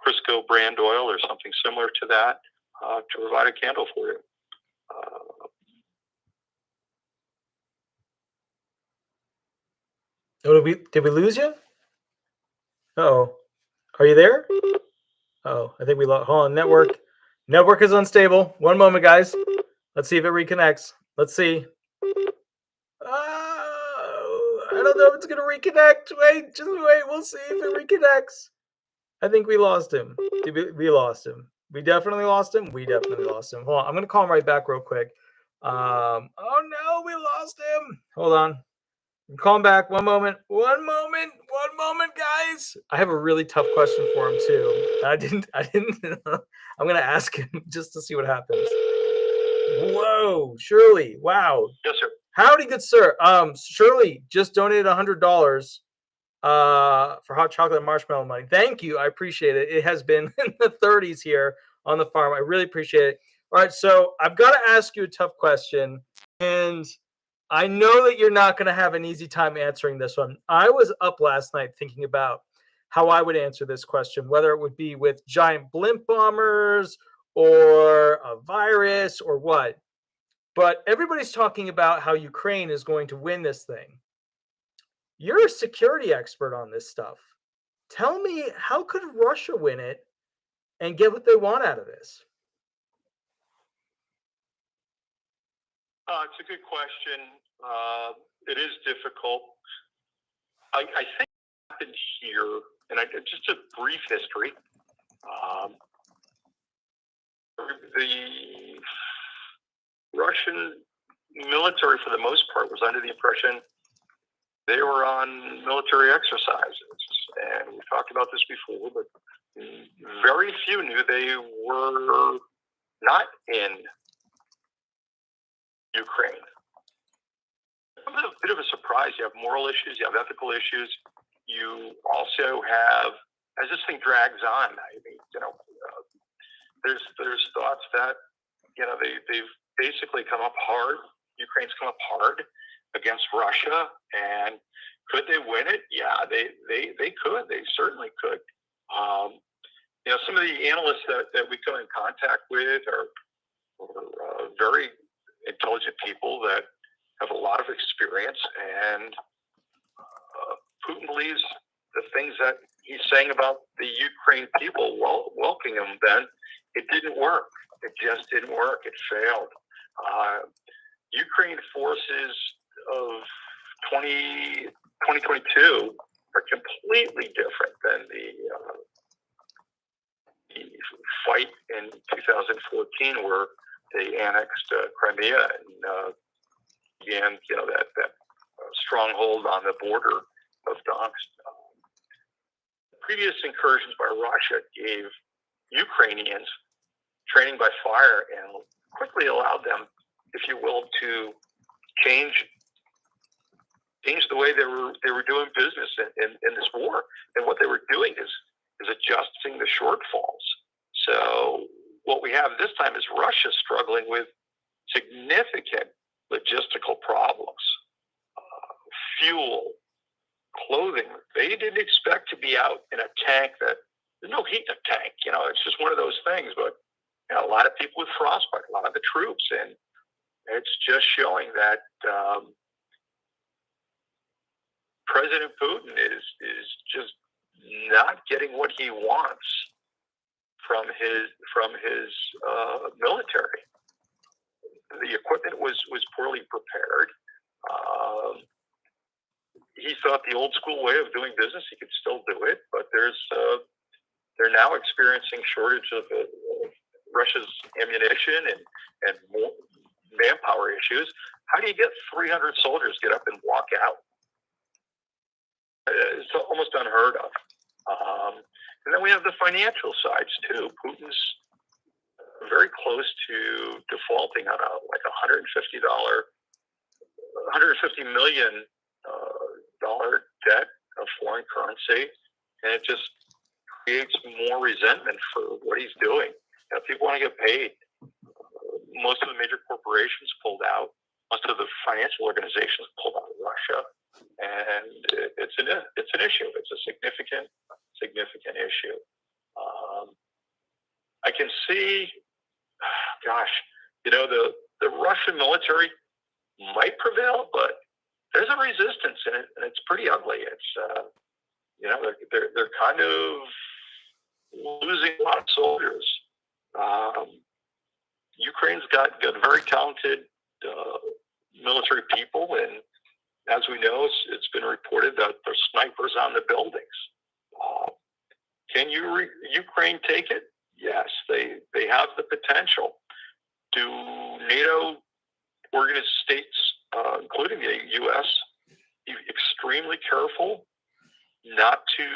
Crisco brand oil or something similar to that to provide a candle for you. Oh, did we lose you? Oh, are you there? Oh, I think we lost. Hold on, network is unstable. One moment, guys. Let's see if it reconnects. Let's see. I don't know if it's gonna reconnect. Wait, just wait. We'll see if it reconnects. I think we lost him. We lost him. We definitely lost him. We definitely lost him. Hold on. I'm gonna call him right back real quick. Oh no, we lost him. Hold on. Call him back. One moment, guys. I have a really tough question for him too. I didn't. I'm gonna ask him just to see what happens. Whoa, Shirley. Wow. Yes, sir. Howdy, good sir. Shirley just donated $100 for hot chocolate and marshmallow money. Thank you. I appreciate it. It has been in the 30s here on the farm. I really appreciate it. All right, so I've got to ask you a tough question, and I know that you're not going to have an easy time answering this one. I was up last night thinking about how I would answer this question, whether it would be with giant blimp bombers or a virus or what. But everybody's talking about how Ukraine is going to win this thing. You're a security expert on this stuff. Tell me, how could Russia win it and get what they want out of this? It's a good question. It is difficult. I think what happened here, and just a brief history. The Russian military, for the most part, was under the impression they were on military exercises. And we've talked about this before, but very few knew they were not in Ukraine. A bit of a surprise. You have moral issues, you have ethical issues. You also have, as this thing drags on, I mean, there's thoughts that, they've basically come up hard. Ukraine's come up hard against Russia, and could they win it? Yeah, they could. They certainly could. Some of the analysts that we come in contact with are very intelligent people that have a lot of experience, and Putin believes the things that he's saying about the Ukraine people welcoming him. Then it didn't work. It just didn't work. It failed. Ukraine forces of 2022 are completely different than the fight in 2014, where they annexed Crimea and began, that stronghold on the border of Donetsk. Previous incursions by Russia gave Ukrainians training by fire and quickly allowed them, if you will, to change the way they were doing business in this war. And what they were doing is adjusting the shortfalls. So what we have this time is Russia struggling with significant logistical problems, fuel, clothing. They didn't expect to be out in a tank there's no heat in a tank. It's just one of those things. But a lot of people with frostbite, a lot of the troops, and it's just showing that President Putin is just not getting what he wants from his military. The equipment was poorly prepared. He thought the old school way of doing business, he could still do it, but they're now experiencing shortage of Russia's ammunition and more manpower issues. How do you get 300 soldiers get up and walk out? It's almost unheard of. And then we have the financial sides too. Putin's very close to defaulting on a $150 million debt of foreign currency, and it just creates more resentment for what he's doing. People want to get paid. Most of the major corporations pulled out. Most of the financial organizations pulled out of Russia, and it's an issue. It's a significant issue. I can see, the Russian military might prevail, but there's a resistance in it, and it's pretty ugly. It's they're kind of losing a lot of soldiers. Ukraine's got very talented military people, and as we know, it's been reported that there's snipers on the buildings. Can Ukraine take it? Yes, they have the potential. Do NATO organized states, including the U.S., be extremely careful not to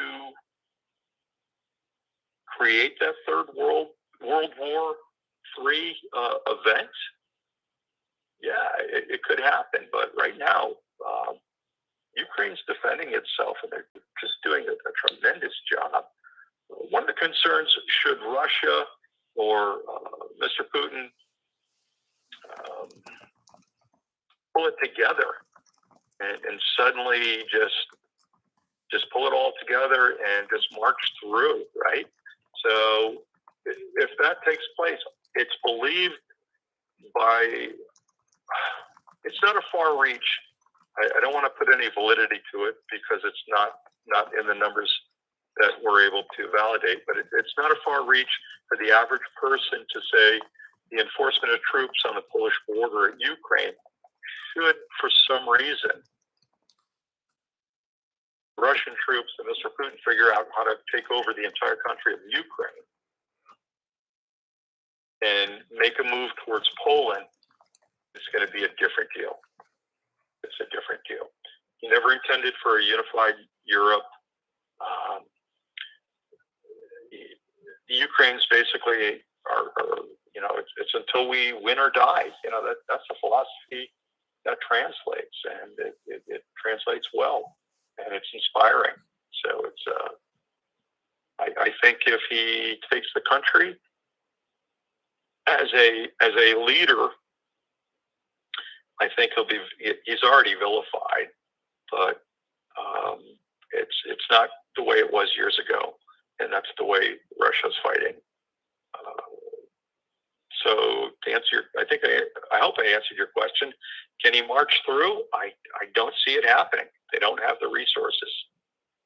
create that third World War III event? Yeah, it could happen. But right now, Ukraine's defending itself, and they're just doing a tremendous job. One of the concerns, should Russia or Mr. Putin pull it together and suddenly just pull it all together and just march through, right? So if that takes place, it's believed it's not a far reach. I don't want to put any validity to it because it's not in the numbers that we're able to validate, but it's not a far reach for the average person to say the enforcement of troops on the Polish border in Ukraine should, for some reason, Russian troops and Mr. Putin figure out how to take over the entire country of Ukraine and make a move towards Poland, it's going to be a different deal. It's a different deal. He never intended for a unified Europe. The Ukrainians basically are it's until we win or die. That's the philosophy that translates, and it translates well, and it's inspiring. So I think if he takes the country as a leader, I think he's already vilified, but it's not the way it was years ago, and that's the way Russia's fighting. So to answer I hope I answered your question. Can he march through? I don't see it happening. They don't have the resources,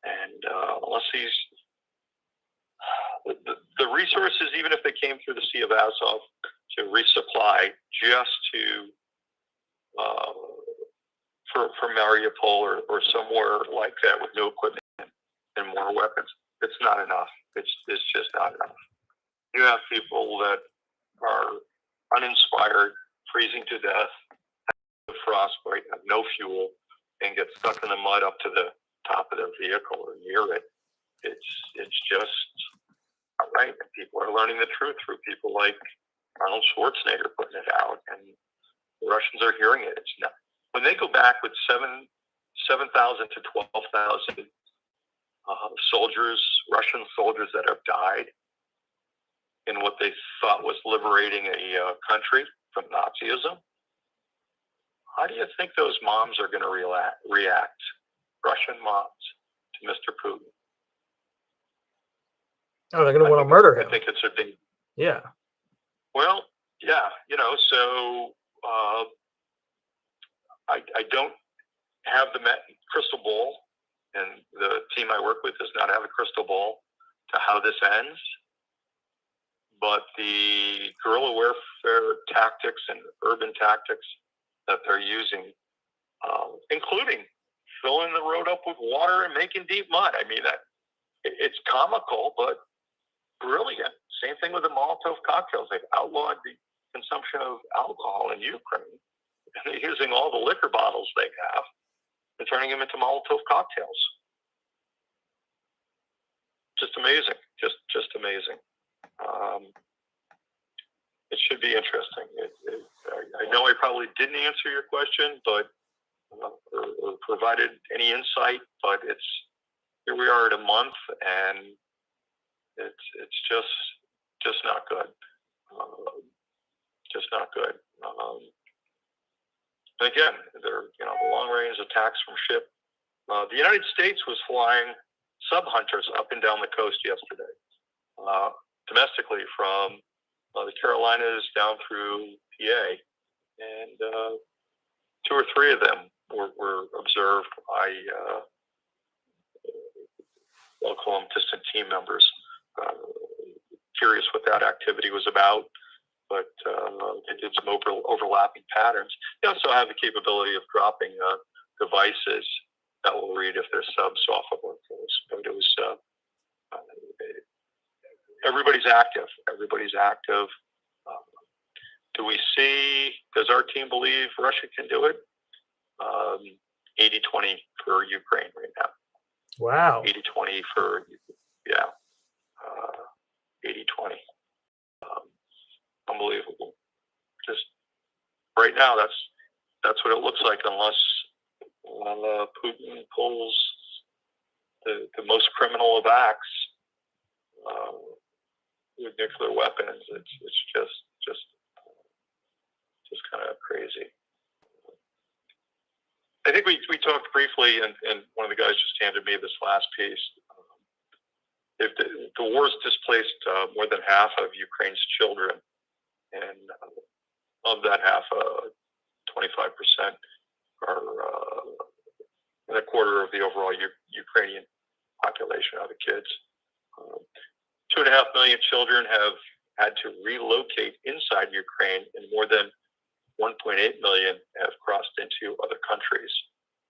and unless the resources, even if they came through the Sea of Azov to resupply, just to for Mariupol or somewhere like that with new equipment and more weapons, it's not enough. It's just not enough. You have people that are uninspired, freezing to death, have frostbite, have no fuel, and get stuck in the mud up to the top of their vehicle or near it. It's just not right. And people are learning the truth through people like Arnold Schwarzenegger putting it out, and the Russians are hearing it. It's not. When they go back with 7,000 to 12,000 soldiers, Russian soldiers that have died in what they thought was liberating a country from Nazism, how do you think those moms are going to react, Russian moms, to Mr. Putin? Oh, they're going to want to murder him. I think it's a big... Yeah. Well, yeah, so I don't have the crystal ball, and the team I work with does not have a crystal ball to how this ends. But the guerrilla warfare tactics and urban tactics that they're using, including filling the road up with water and making deep mud. I mean, it's comical, but brilliant. Same thing with the Molotov cocktails. They've outlawed the consumption of alcohol in Ukraine. and they're using all the liquor bottles they have and turning them into Molotov cocktails. Just amazing. Just amazing. It should be interesting. I know I probably didn't answer your question, but or provided any insight, but here we are at a month, and it's just not good. Just not good. And again, the long range attacks from ship. The United States was flying sub hunters up and down the coast yesterday, domestically from the Carolinas down through PA, and 2 or 3 of them were observed by, I'll call them distant team members. Curious what that activity was about, but they did some overlapping patterns. They also have the capability of dropping devices that will read if they're subs off of our course. But it was everybody's active. Everybody's active. Does our team believe Russia can do it? 80-20 for Ukraine right now. Wow. 80-20 for, 80-20. Unbelievable. Just right now, that's what it looks like, unless Putin pulls the most criminal of acts with nuclear weapons. It's just kind of crazy. I think we talked briefly, and one of the guys just handed me this last piece. If the war's displaced more than half of Ukraine's children, and of that half, 25% are and a quarter of the overall Ukrainian population are the kids. 2.5 million children have had to relocate inside Ukraine, and more than 1.8 million have crossed into other countries,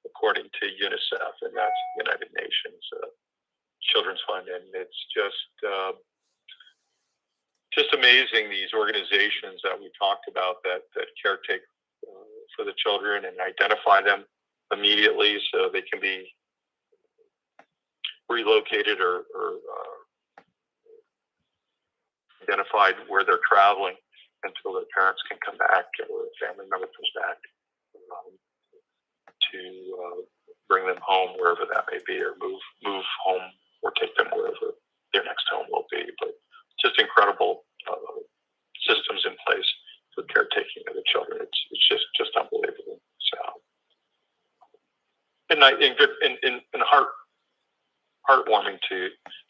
according to UNICEF, and that's United Nations Children's Fund. And it's just amazing, these organizations that we talked about that caretake for the children and identify them immediately so they can be relocated or identified where they're traveling until their parents can come back or a family member comes back to bring them home, wherever that may be, or move home or take them wherever their next home will be. But just incredible systems in place for caretaking of the children. It's just unbelievable. So, and heartwarming to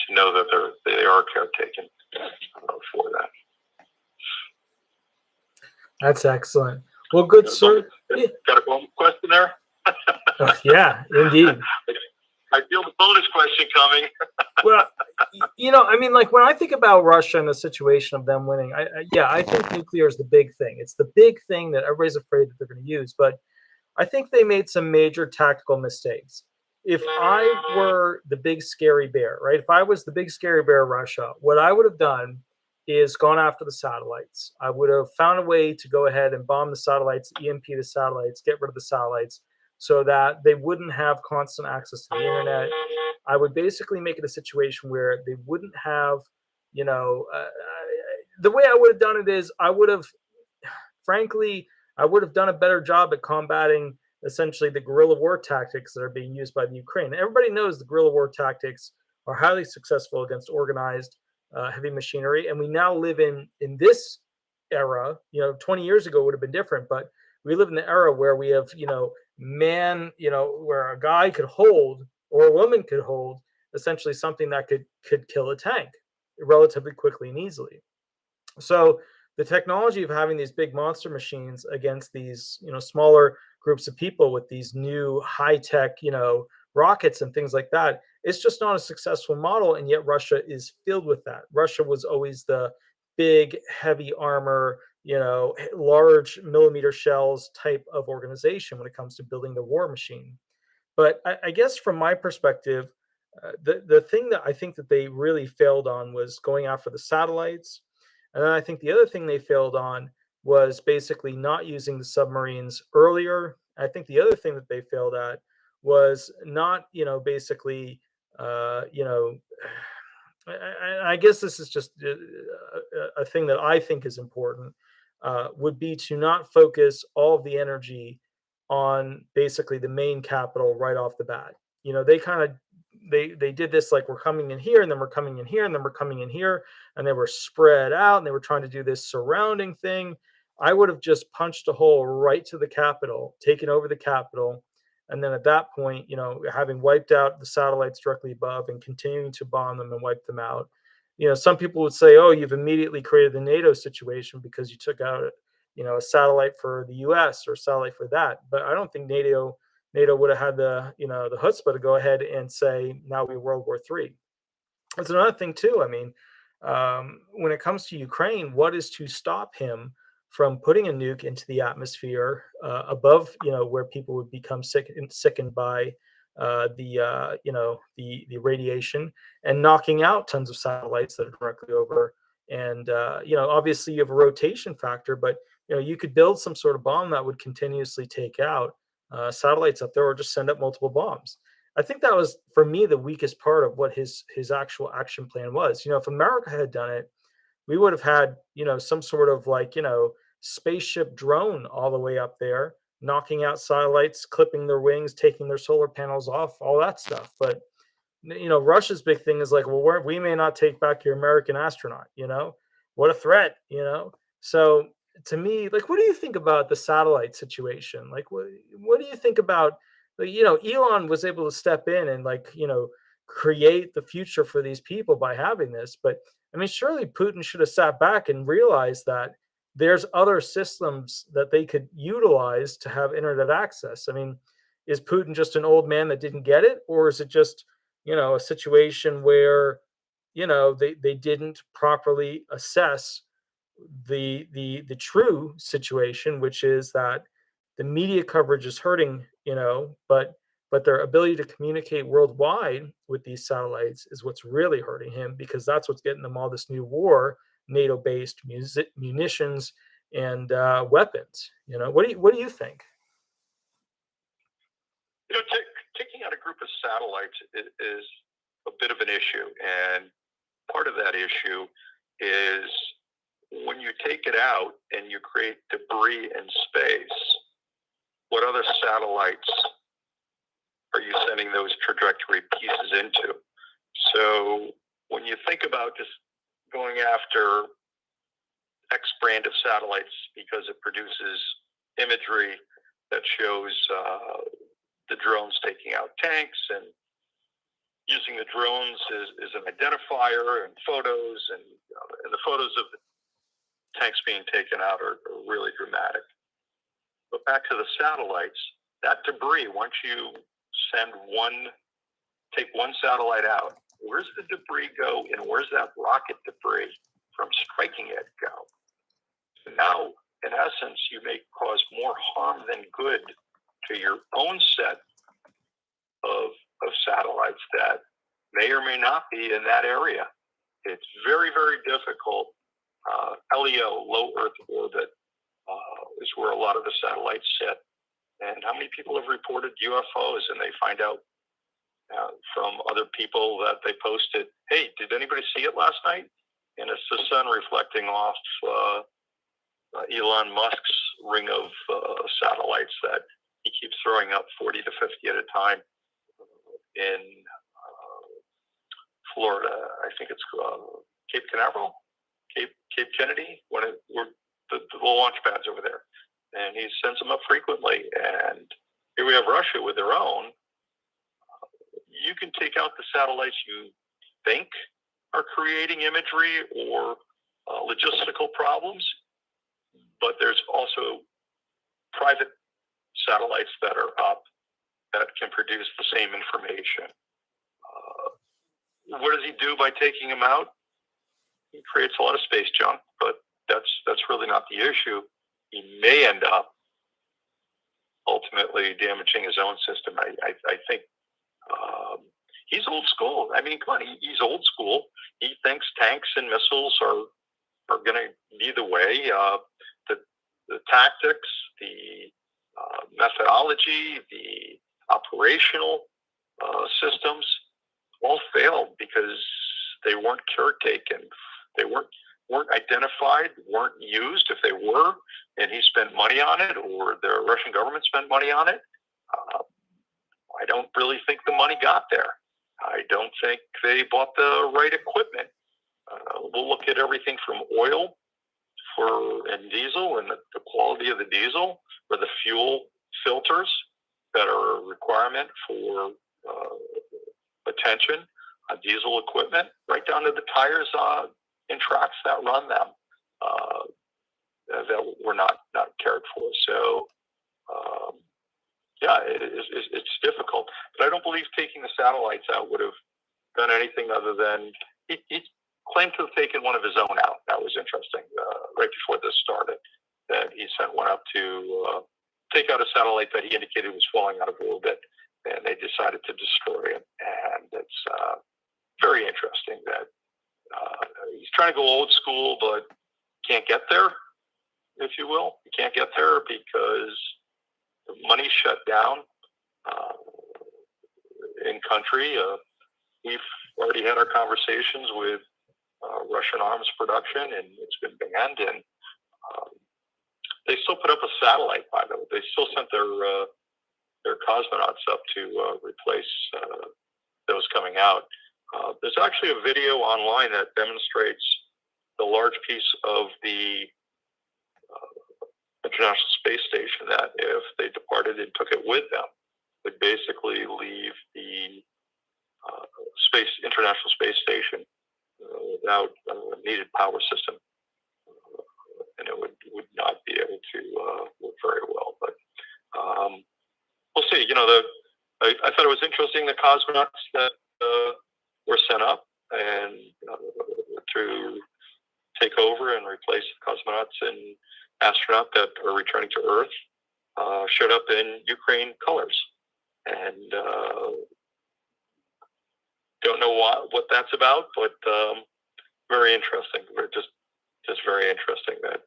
know that they are caretaken for that. That's excellent. Well, good, sir. Got a bonus question there? Yeah, indeed. I feel the bonus question coming. Well, I mean, like when I think about Russia and the situation of them winning, I think nuclear is the big thing. It's the big thing that everybody's afraid that they're going to use. But I think they made some major tactical mistakes. If I were the big scary bear, right? If I was the big scary bear of Russia, what I would have done is gone after the satellites. I would have found a way to go ahead and bomb the satellites, EMP the satellites, get rid of the satellites so that they wouldn't have constant access to the internet. I would basically make it a situation where they wouldn't have, the way I would have done it is I would have done a better job at combating essentially the guerrilla war tactics that are being used by the Ukraine. Everybody knows the guerrilla war tactics are highly successful against organized heavy machinery. And we now live in this era. 20 years ago would have been different, but we live in the era where we have, where a guy could hold or a woman could hold essentially something that could kill a tank relatively quickly and easily. So the technology of having these big monster machines against these, smaller groups of people with these new high-tech, rockets and things like that, it's just not a successful model. And yet Russia is filled with that. Russia was always the big, heavy armor, large millimeter shells type of organization when it comes to building the war machine. But I guess from my perspective, the thing that I think that they really failed on was going after the satellites. And then I think the other thing they failed on was basically not using the submarines earlier. I think the other thing that they failed at was not, basically, you know, I guess this is just a thing that I think is important, would be to not focus all of the energy on basically the main capital right off the bat. They kind of they did this like we're coming in here and then we're coming in here and then we're coming in here, and they were spread out and they were trying to do this surrounding thing. I would have just punched a hole right to the capital, taken over the capital, and then at that point, having wiped out the satellites directly above and continuing to bomb them and wipe them out. Some people would say, "Oh, you've immediately created the NATO situation because you took out, a satellite for the U.S. or a satellite for that." But I don't think NATO would have had the chutzpah to go ahead and say, "Now we're World War III." That's another thing too. I mean, when it comes to Ukraine, what is to stop him from putting a nuke into the atmosphere above, where people would become sickened by the radiation, and knocking out tons of satellites that are directly over. And obviously you have a rotation factor, but you could build some sort of bomb that would continuously take out satellites up there, or just send up multiple bombs. I think that was, for me, the weakest part of what his actual action plan was. If America had done it, we would have had, some sort of like, spaceship drone all the way up there, knocking out satellites, clipping their wings, taking their solar panels off, all that stuff. But Russia's big thing is like, well, we may not take back your American astronaut. What a threat. So to me, like, what do you think about the satellite situation? Like, what do you think about, like, Elon was able to step in and, like, create the future for these people by having this. But I mean, surely Putin should have sat back and realized that there's other systems that they could utilize to have internet access. I mean, is Putin just an old man that didn't get it, or is it just, a situation where, they didn't properly assess the true situation, which is that the media coverage is hurting, but their ability to communicate worldwide with these satellites is what's really hurting him, because that's what's getting them all this new war, NATO-based munitions and weapons. What do you think? Taking out a group of satellites is a bit of an issue, and part of that issue is when you take it out and you create debris in space, what other satellites are you sending those trajectory pieces into? So when you think about just going after X brand of satellites because it produces imagery that shows the drones taking out tanks, and using the drones as an identifier, and photos, and the photos of the tanks being taken out are really dramatic. But back to the satellites, that debris, once you take one satellite out, where's the debris go, and where's that rocket debris from striking it go? So now, in essence, you may cause more harm than good to your own set of satellites that may or may not be in that area. It's very, very difficult. LEO, low Earth orbit, is where a lot of the satellites sit. And how many people have reported UFOs, and they find out from other people that they posted, "Hey, did anybody see it last night?" And it's the sun reflecting off Elon Musk's ring of satellites that he keeps throwing up 40 to 50 at a time in Florida. I think it's Cape Canaveral, Cape Kennedy, where the launch pads over there. And he sends them up frequently. And here we have Russia with their own. You can take out the satellites you think are creating imagery or logistical problems, but there's also private satellites that are up that can produce the same information. What does he do by taking them out? He creates a lot of space junk, but that's really not the issue. He may end up ultimately damaging his own system. I think he's old school. I mean, come on, he's old school. He thinks tanks and missiles are going to be the way. the tactics, the methodology, the operational systems all failed because they weren't caretaken. They weren't identified, weren't used. If they were, and he spent money on it, or the Russian government spent money on it, I don't really think the money got there. I don't think they bought the right equipment. We'll look at everything from oil and diesel, and the quality of the diesel, or the fuel filters that are a requirement for attention on diesel equipment, right down to the tires in trucks that run them that were not cared for. So yeah, it's difficult. But I don't believe taking the satellites out would have done anything other than he claimed to have taken one of his own out. That was interesting. Right before this started, that he sent one up to take out a satellite that he indicated was falling out of orbit, and they decided to destroy it. And it's very interesting that he's trying to go old school, but can't get there, if you will. He can't get there because the money's shut down in country. We've already had our conversations with Russian arms production, and it's been banned. And they still put up a satellite, by the way. They still sent their cosmonauts up to replace those coming out. There's actually a video online that demonstrates the large piece of the International Space Station that, if they departed and took it with them, would basically leave the International Space Station without a needed power system, and it would not be able to work very well. But we'll see. I thought it was interesting, the cosmonauts that were sent up and to take over and replace the cosmonauts and astronauts that are returning to Earth showed up in Ukraine colors, and don't know what that's about, but very interesting. Just very interesting that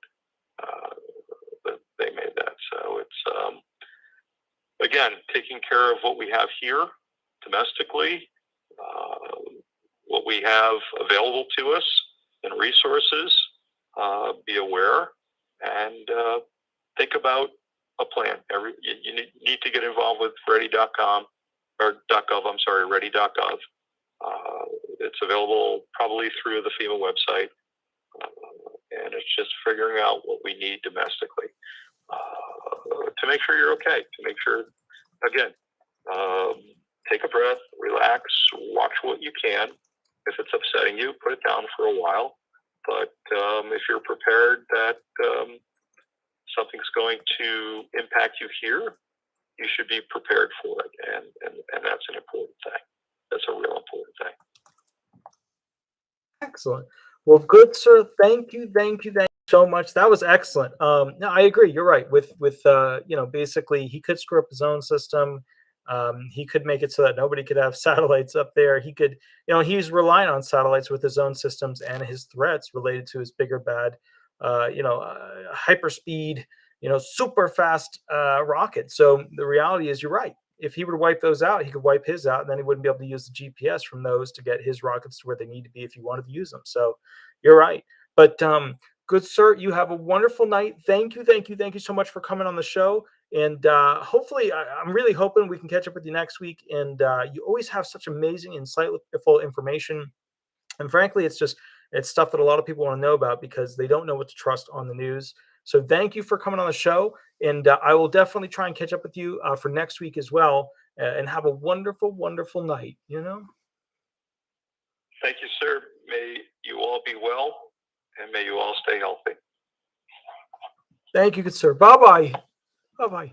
they made that. So it's again, taking care of what we have here domestically, what we have available to us in resources. Be aware and think about a plan. You need to get involved with ready.com or .gov. I'm sorry, ready.gov. It's available probably through the FEMA website, and it's just figuring out what we need domestically to make sure you're okay. To make sure, again, take a breath, relax, watch what you can. If it's upsetting you, put it down for a while. But if you're prepared that something's going to impact you here, you should be prepared for it, and that's an important thing. That's a real important thing. Excellent. Well, good sir. Thank you so much. That was excellent. No, I agree. You're right. With basically he could screw up his own system. He could make it so that nobody could have satellites up there. He could, he's relying on satellites with his own systems and his threats related to his bigger bad, hyperspeed, super fast rocket. So the reality is, you're right. If he were to wipe those out, he could wipe his out, and then he wouldn't be able to use the GPS from those to get his rockets to where they need to be if he wanted to use them. So you're right. But good sir, you have a wonderful night. Thank you so much for coming on the show. And hopefully, I'm really hoping we can catch up with you next week. And you always have such amazing, insightful information. And frankly, it's stuff that a lot of people want to know about because they don't know what to trust on the news. So thank you for coming on the show. And I will definitely try and catch up with you for next week as well. And have a wonderful, wonderful night, Thank you, sir. May you all be well, and may you all stay healthy. Thank you, good sir. Bye-bye. Bye-bye.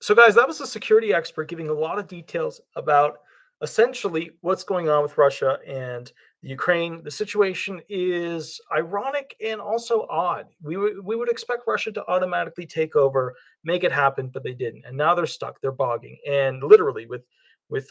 So, guys, that was a security expert giving a lot of details about essentially what's going on with Russia and Ukraine. The situation is ironic and also odd. We would expect Russia to automatically take over, make it happen, but they didn't. And now they're stuck. They're bogging, and literally with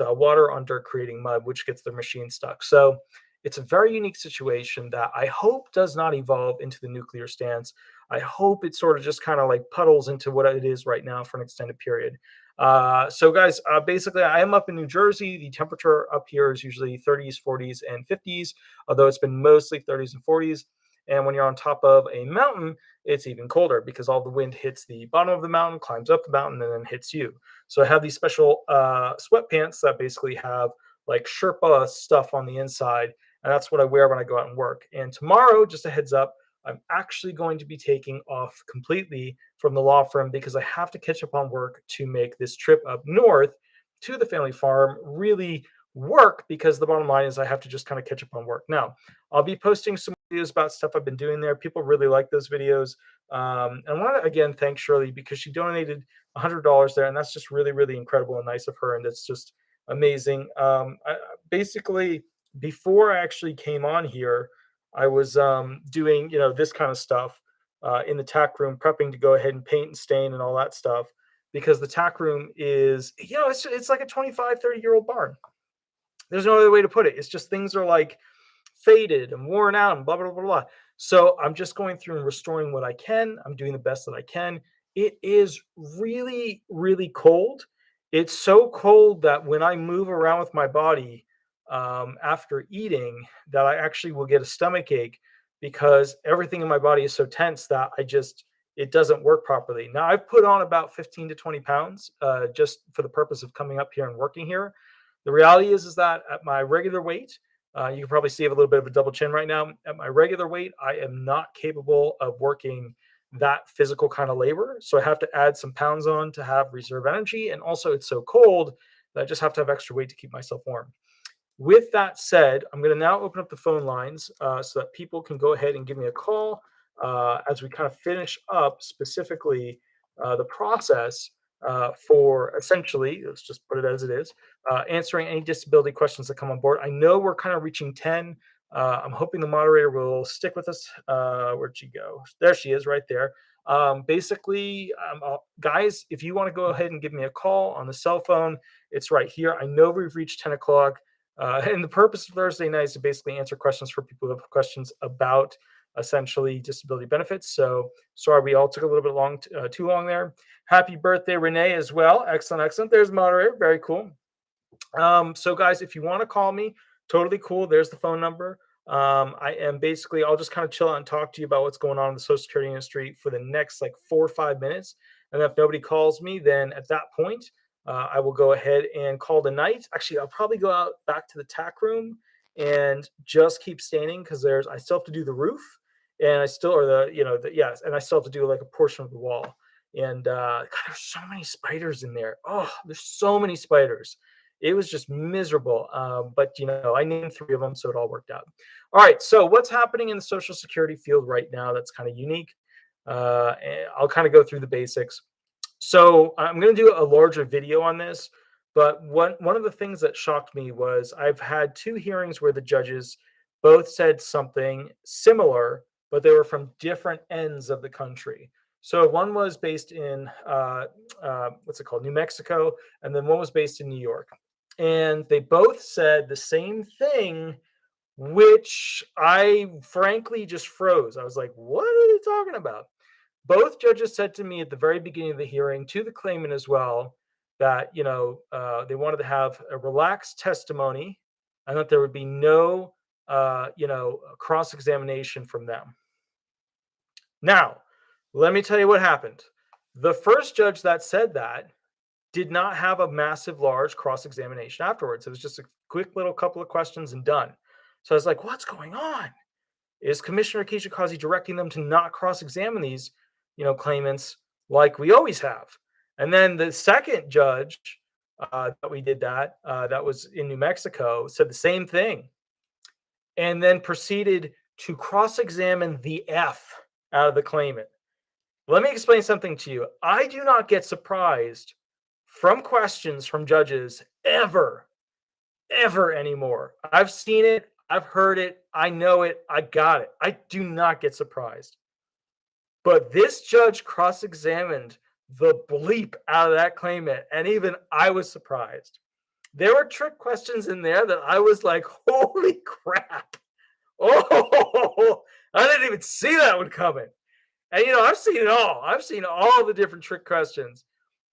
water under creating mud, which gets their machine stuck. So It's a very unique situation that I hope does not evolve into the nuclear stance. I hope it sort of just kind of like puddles into what it is right now for an extended period. So, guys, basically, I am up in New Jersey. The temperature up here is usually 30s, 40s, and 50s, although it's been mostly 30s and 40s. And when you're on top of a mountain, it's even colder because all the wind hits the bottom of the mountain, climbs up the mountain, and then hits you. So I have these special sweatpants that basically have like Sherpa stuff on the inside, and that's what I wear when I go out and work. And tomorrow, just a heads up, I'm actually going to be taking off completely from the law firm because I have to catch up on work to make this trip up north to the family farm really work, because the bottom line is I have to just kind of catch up on work. Now, I'll be posting some videos about stuff I've been doing there. People really like those videos. And I want to again thank Shirley because she donated $100 there, and that's just really, really incredible and nice of her, and it's just amazing. Basically, before I actually came on here, I was doing this kind of stuff in the tack room, prepping to go ahead and paint and stain and all that stuff, because the tack room is it's like a 25, 30-year-old barn. There's no other way to put it. It's just things are like faded and worn out and blah, blah, blah, blah. So I'm just going through and restoring what I can. I'm doing the best that I can. It is really, really cold. It's so cold that when I move around with my body after eating, that I actually will get a stomach ache because everything in my body is so tense that it doesn't work properly. Now, I've put on about 15 to 20 pounds just for the purpose of coming up here and working here. The reality is that at my regular weight, you can probably see I have a little bit of a double chin right now. At my regular weight, I am not capable of working that physical kind of labor. So I have to add some pounds on to have reserve energy. And also, it's so cold that I just have to have extra weight to keep myself warm. With that said, I'm going to now open up the phone lines so that people can go ahead and give me a call as we kind of finish up specifically the process for essentially, let's just put it as it is, answering any disability questions that come on board. I know we're kind of reaching 10. I'm hoping the moderator will stick with us. Where'd she go? There she is right there. Basically, guys, if you want to go ahead and give me a call on the cell phone, it's right here. I know we've reached 10 o'clock. And the purpose of Thursday night is to basically answer questions for people who have questions about essentially disability benefits. So sorry, we all took a little bit too long there. Happy birthday, Renee, as well. Excellent, excellent. There's the moderator. Very cool. So guys, if you want to call me, totally cool. There's the phone number. I'll just kind of chill out and talk to you about what's going on in the Social Security industry for the next like 4 or 5 minutes. And if nobody calls me, then at that point, I will go ahead and call the night. Actually, I'll probably go out back to the tack room and just keep standing because I still have to do the roof, and I still and I still have to do like a portion of the wall. And God, there's so many spiders in there. Oh, there's so many spiders. It was just miserable. But I named 3 of them, so it all worked out. All right. So what's happening in the Social Security field right now that's kind of unique? And I'll kind of go through the basics. So I'm going to do a larger video on this, but one of the things that shocked me was I've had 2 hearings where the judges both said something similar, but they were from different ends of the country. So one was based in what's it called, New Mexico, and then one was based in New York, and they both said the same thing, which I frankly just froze. I was like, "What are they talking about?" Both judges said to me at the very beginning of the hearing, to the claimant as well, that they wanted to have a relaxed testimony and that there would be no cross-examination from them. Now, let me tell you what happened. The first judge that said that did not have a massive, large cross-examination afterwards. It was just a quick little couple of questions and done. So I was like, what's going on? Is Commissioner Kijikazi directing them to not cross-examine these, claimants like we always have? And then the second judge that we did that was in New Mexico, said the same thing, and then proceeded to cross-examine the F out of the claimant. Let me explain something to you. I do not get surprised from questions from judges ever anymore. I've seen it. I've heard it. I know it. I got it. I do not get surprised. But this judge cross-examined the bleep out of that claimant, and even I was surprised. there were trick questions in there that I was like, holy crap. Oh, I didn't even see that one coming. And, I've seen it all. I've seen all the different trick questions.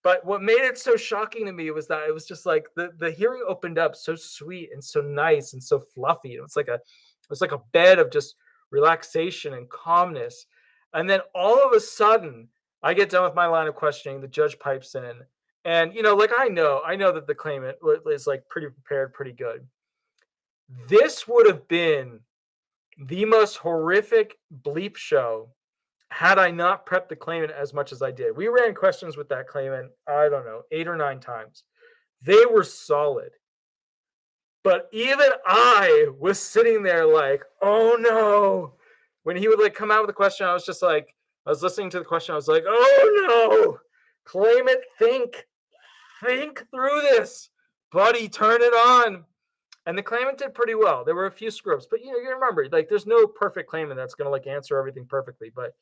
But what made it so shocking to me was that it was just like the hearing opened up so sweet and so nice and so fluffy. It was like a bed of just relaxation and calmness. And then all of a sudden, I get done with my line of questioning. The judge pipes in, and like I know that the claimant is like pretty prepared, pretty good. This would have been the most horrific bleep show had I not prepped the claimant as much as I did. We ran questions with that claimant, I don't know, 8 or 9 times. They were solid. But even I was sitting there like, oh no. When he would like come out with a question, I was just like, I was listening to the question, I was like, oh no. Claimant, think through this. Buddy, turn it on. And the claimant did pretty well. There were a few screw ups, but you remember, like, there's no perfect claimant that's going to like answer everything perfectly. But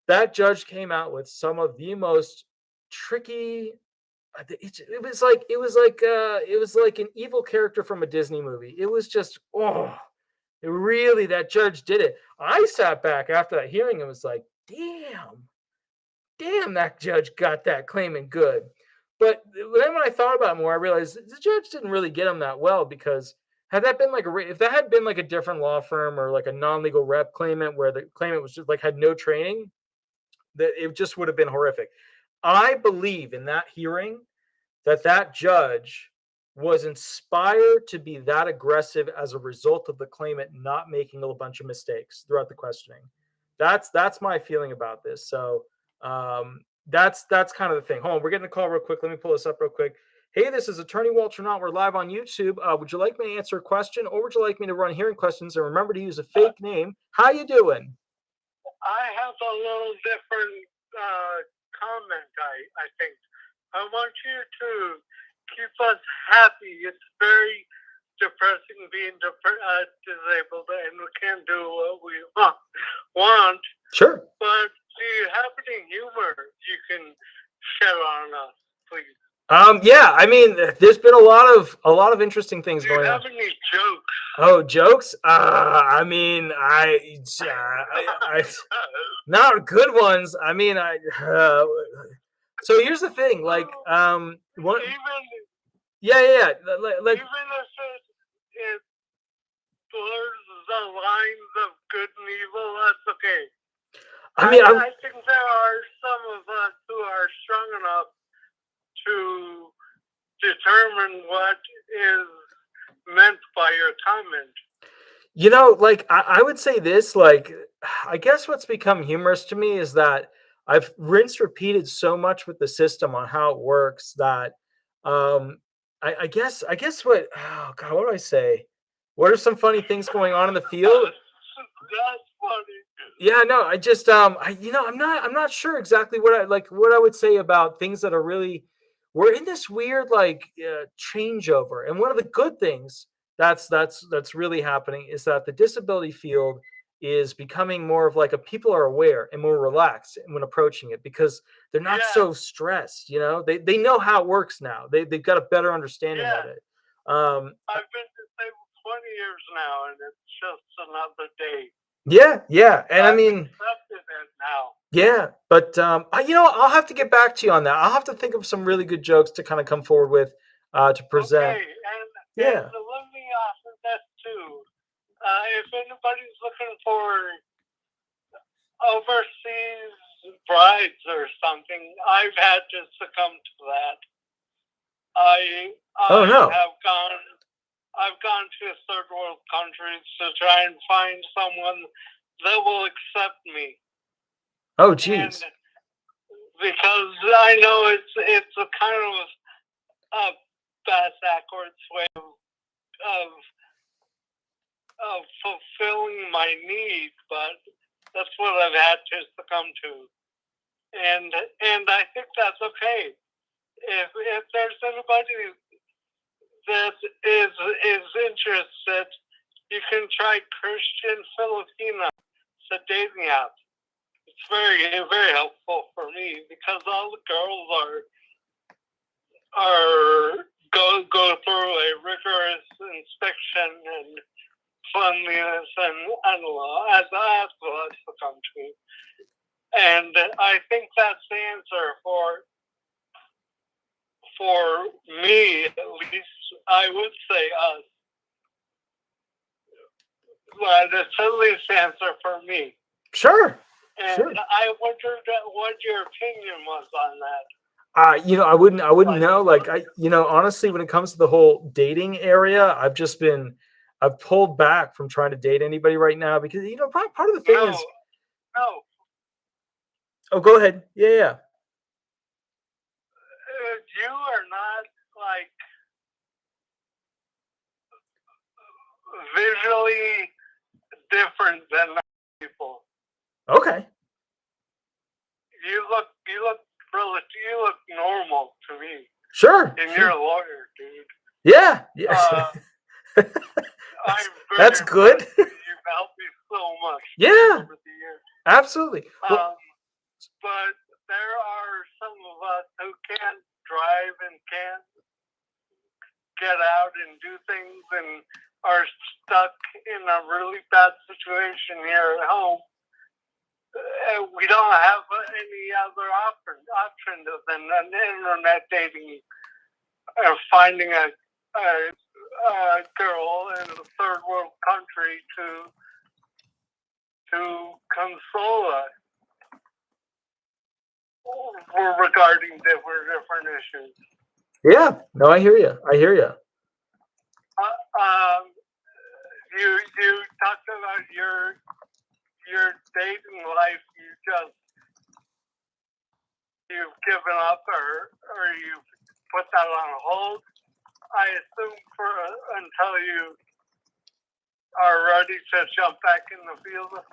that judge came out with some of the most tricky. It was like an evil character from a Disney movie. It was just really, that judge did it. I sat back after that hearing and was like, damn, that judge got that claimant good. But then when I thought about it more, I realized the judge didn't really get him that well, because had that been like if that had been like a different law firm or like a non-legal rep claimant where the claimant was just like had no training, that it just would have been horrific. I believe in that hearing that judge was inspired to be that aggressive as a result of the claimant not making a bunch of mistakes throughout the questioning. That's my feeling about this. So that's kind of the thing. Hold on, we're getting a call real quick. Let me pull this up real quick. Hey, this is Attorney Walter Knott. We're live on YouTube. Would you like me to answer a question, or would you like me to run hearing questions? And remember to use a fake name. How you doing? I have a little different comment, I think. I want you to keep us happy. It's very depressing being disabled, and we can't do what we want. Sure. But do you have any humor you can share on us, please? Yeah, I mean, there's been a lot of interesting things going on. Do you have any jokes? Oh, jokes? I mean, I not good ones. I mean, so here's the thing, like, Even yeah, like, even if it blurs the lines of good and evil, that's okay. I mean, I think there are some of us who are strong enough to determine what is meant by your comment. like, I would say this, like, I guess what's become humorous to me is that I've repeated so much with the system on how it works that I guess what, oh God, what do I say? What are some funny things going on in the field? That's funny. Yeah, no, I just I'm not sure exactly what I would say about things that are really, we're in this weird like changeover. And one of the good things that's really happening is that the disability field is becoming more of like people are aware and more relaxed when approaching it, because they're not so stressed, they know how it works now. They've got a better understanding of it. I've been disabled 20 years now, and it's just another day. Yeah, and I mean, accepted it now. Yeah, but I'll have to get back to you on that. I'll have to think of some really good jokes to kind of come forward with to present. Okay, and Yeah. let me offer that too. If anybody's looking for overseas brides or something, I've had to succumb to that. Oh no. I've gone to third world countries to try and find someone that will accept me. Oh geez. And because I know it's a kind of a backwards way of fulfilling my need, but that's what I've had to succumb to, and I think that's okay. If there's anybody that is interested, you can try Christian Filipina. It's a dating app. It's very, very helpful for me because all the girls are go through a rigorous inspection and cleanliness and law as well as the country. And I think that's the answer for me, at least. I would say us. But it's at least the answer for me. Sure. And Sure. I wondered what your opinion was on that. I wouldn't know. Like honestly, when it comes to the whole dating area, I've pulled back from trying to date anybody right now because part of the thing is. No. Oh, go ahead. Yeah. You are not like visually different than people. Okay. You look normal to me. Sure. And you're a lawyer, dude. Yeah. That's good. You've helped me so much. Yeah. Over the years. Absolutely. But there are some of us who can't drive and can't get out and do things and are stuck in a really bad situation here at home. We don't have any other option than an internet dating or finding a girl in a third world country to console us regarding different issues. Yeah. No, I hear you. You talked about your dating life. You've given up or you've put that on hold. I assume until you are ready to jump back in the field.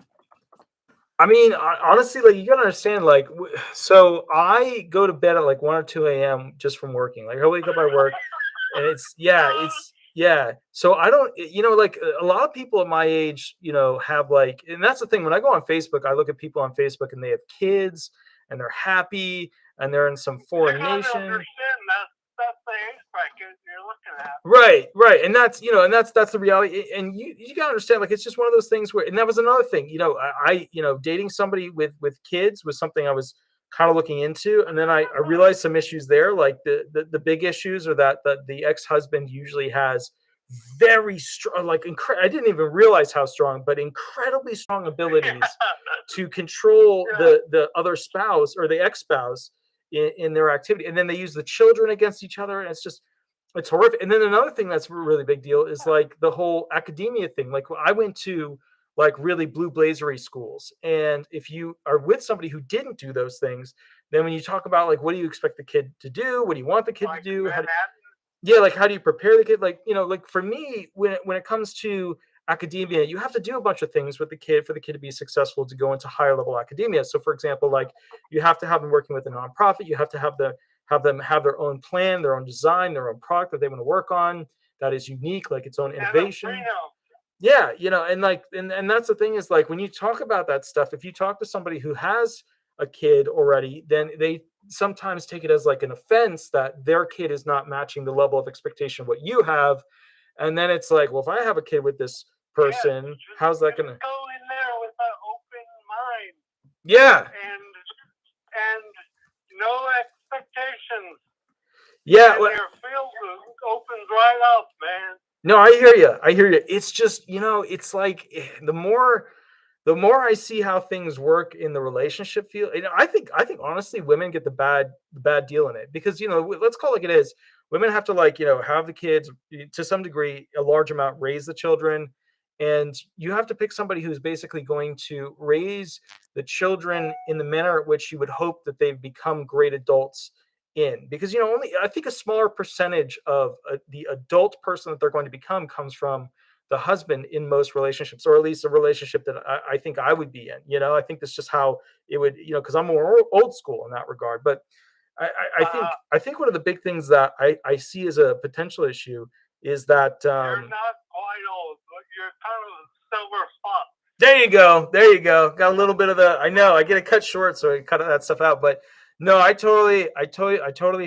I mean, honestly, like you gotta understand, like, so I go to bed at like 1 or 2 a.m. just from working. Like I wake up, I work, and it's. So I don't, like a lot of people at my age, have like, and that's the thing. When I go on Facebook, I look at people on Facebook and they have kids and they're happy and they're in some foreign nation. That's the age bracket you're looking at. Right. And that's the reality. And you gotta understand, like, it's just one of those things where, and that was another thing, I dating somebody with kids was something I was kind of looking into. And then I realized some issues there. Like the big issues are that the ex-husband usually has very strong, like I didn't even realize how strong, but incredibly strong abilities to control the other spouse or the ex-spouse in their activity, and then they use the children against each other, and it's horrific. And then another thing that's a really big deal is like the whole academia thing. Like I went to like really blue blazery schools, and if you are with somebody who didn't do those things, then when you talk about like what do you expect the kid to do, what do you want the kid to do, like how do you prepare the kid, like like for me, when it comes to academia, you have to do a bunch of things with the kid for the kid to be successful to go into higher level academia. So for example, like you have to have them working with a nonprofit, you have to have them have their own plan, their own design, their own product that they want to work on that is unique, like its own innovation. Yeah, and like and that's the thing is like when you talk about that stuff, if you talk to somebody who has a kid already, then they sometimes take it as like an offense that their kid is not matching the level of expectation of what you have. And then it's like, well, if I have a kid with this person, how's that gonna go in there with an open mind? Yeah. And no expectations. Yeah. And your field opens right up, man. No, I hear you. It's just, it's like the more I see how things work in the relationship field, I think honestly women get the bad deal in it because, let's call it like it is. Women have to like, have the kids to some degree, a large amount, raise the children. And you have to pick somebody who's basically going to raise the children in the manner at which you would hope that they've become great adults in, because only I think a smaller percentage of the adult person that they're going to become comes from the husband in most relationships, or at least a relationship that I think I would be in. I think that's just how it would, because I'm more old school in that regard. But I think one of the big things that I see as a potential issue is that you're not quite old, but you're kind of silver fox. There you go. Got a little bit of the. I know I get it cut short, so I cut that stuff out. But no, I totally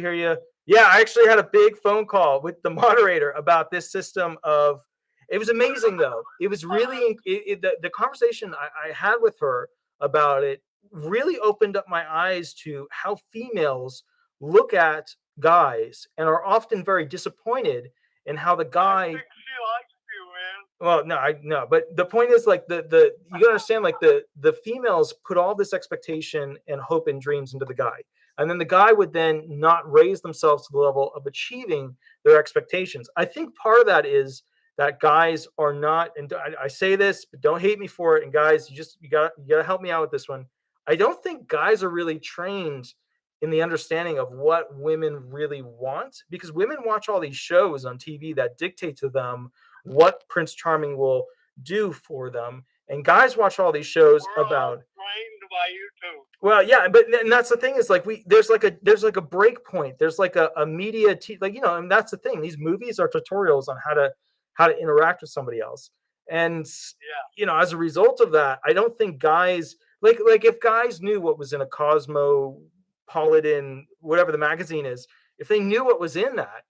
hear you. Yeah, I actually had a big phone call with the moderator about this system of. It was amazing though. It was really the conversation I had with her about it really opened up my eyes to how females look at guys and are often very disappointed in how the I guy. think she likes you, man. Well, no, I no, but the point is like the you gotta understand like the females put all this expectation and hope and dreams into the guy. And then the guy would then not raise themselves to the level of achieving their expectations. I think part of that is that guys are not, and I say this, but don't hate me for it. And guys, you gotta help me out with this one. I don't think guys are really trained in the understanding of what women really want because women watch all these shows on TV that dictate to them what Prince Charming will do for them. And guys watch all these shows We're about. all trained by you too. Well, yeah, but and that's the thing is like there's like a break point. There's like a media like and that's the thing. These movies are tutorials on how to interact with somebody else. And as a result of that, I don't think guys like if guys knew what was in a Cosmopolitan, whatever the magazine is, if they knew what was in that,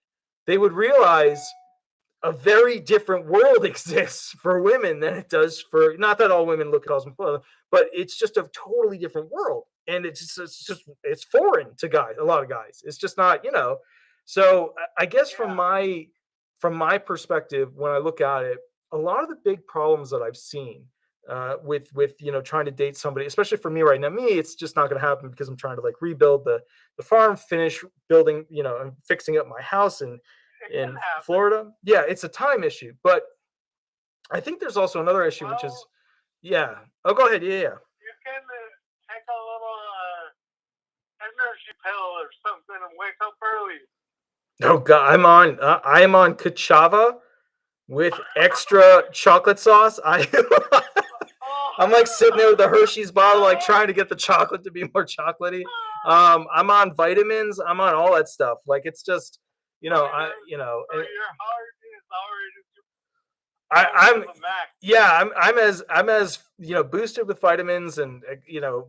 they would realize a very different world exists for women than it does for, not that all women look at Cosmopolitan, but it's just a totally different world. And it's foreign to guys, a lot of guys. It's just not, So I guess from my perspective, when I look at it, a lot of the big problems that I've seen with trying to date somebody, especially for me right now, it's just not going to happen because I'm trying to like rebuild the farm, finish building, and fixing up my house and in Florida. Yeah, it's a time issue, but I think there's also another issue, which is, Oh, go ahead. Yeah. You can take a little energy pill or something and wake up early. Oh God, I am on Kachava with extra chocolate sauce. I'm like sitting there with the Hershey's bottle, like trying to get the chocolate to be more chocolatey. I'm on vitamins. I'm on all that stuff. Like it's just. So your heart is already. I'm as boosted with vitamins and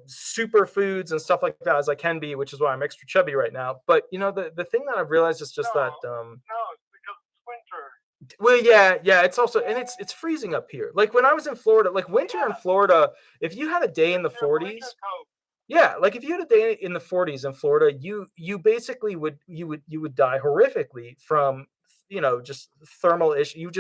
super foods and stuff like that as I can be, which is why I'm extra chubby right now. But the thing that I've realized is just that No, it's because it's winter. Well, yeah, it's also, and it's freezing up here. Like when I was in Florida, like winter in Florida, if you had a day in the 40s. Yeah, like if you had a day in the 40s in Florida, you basically would die horrifically from just thermal issue.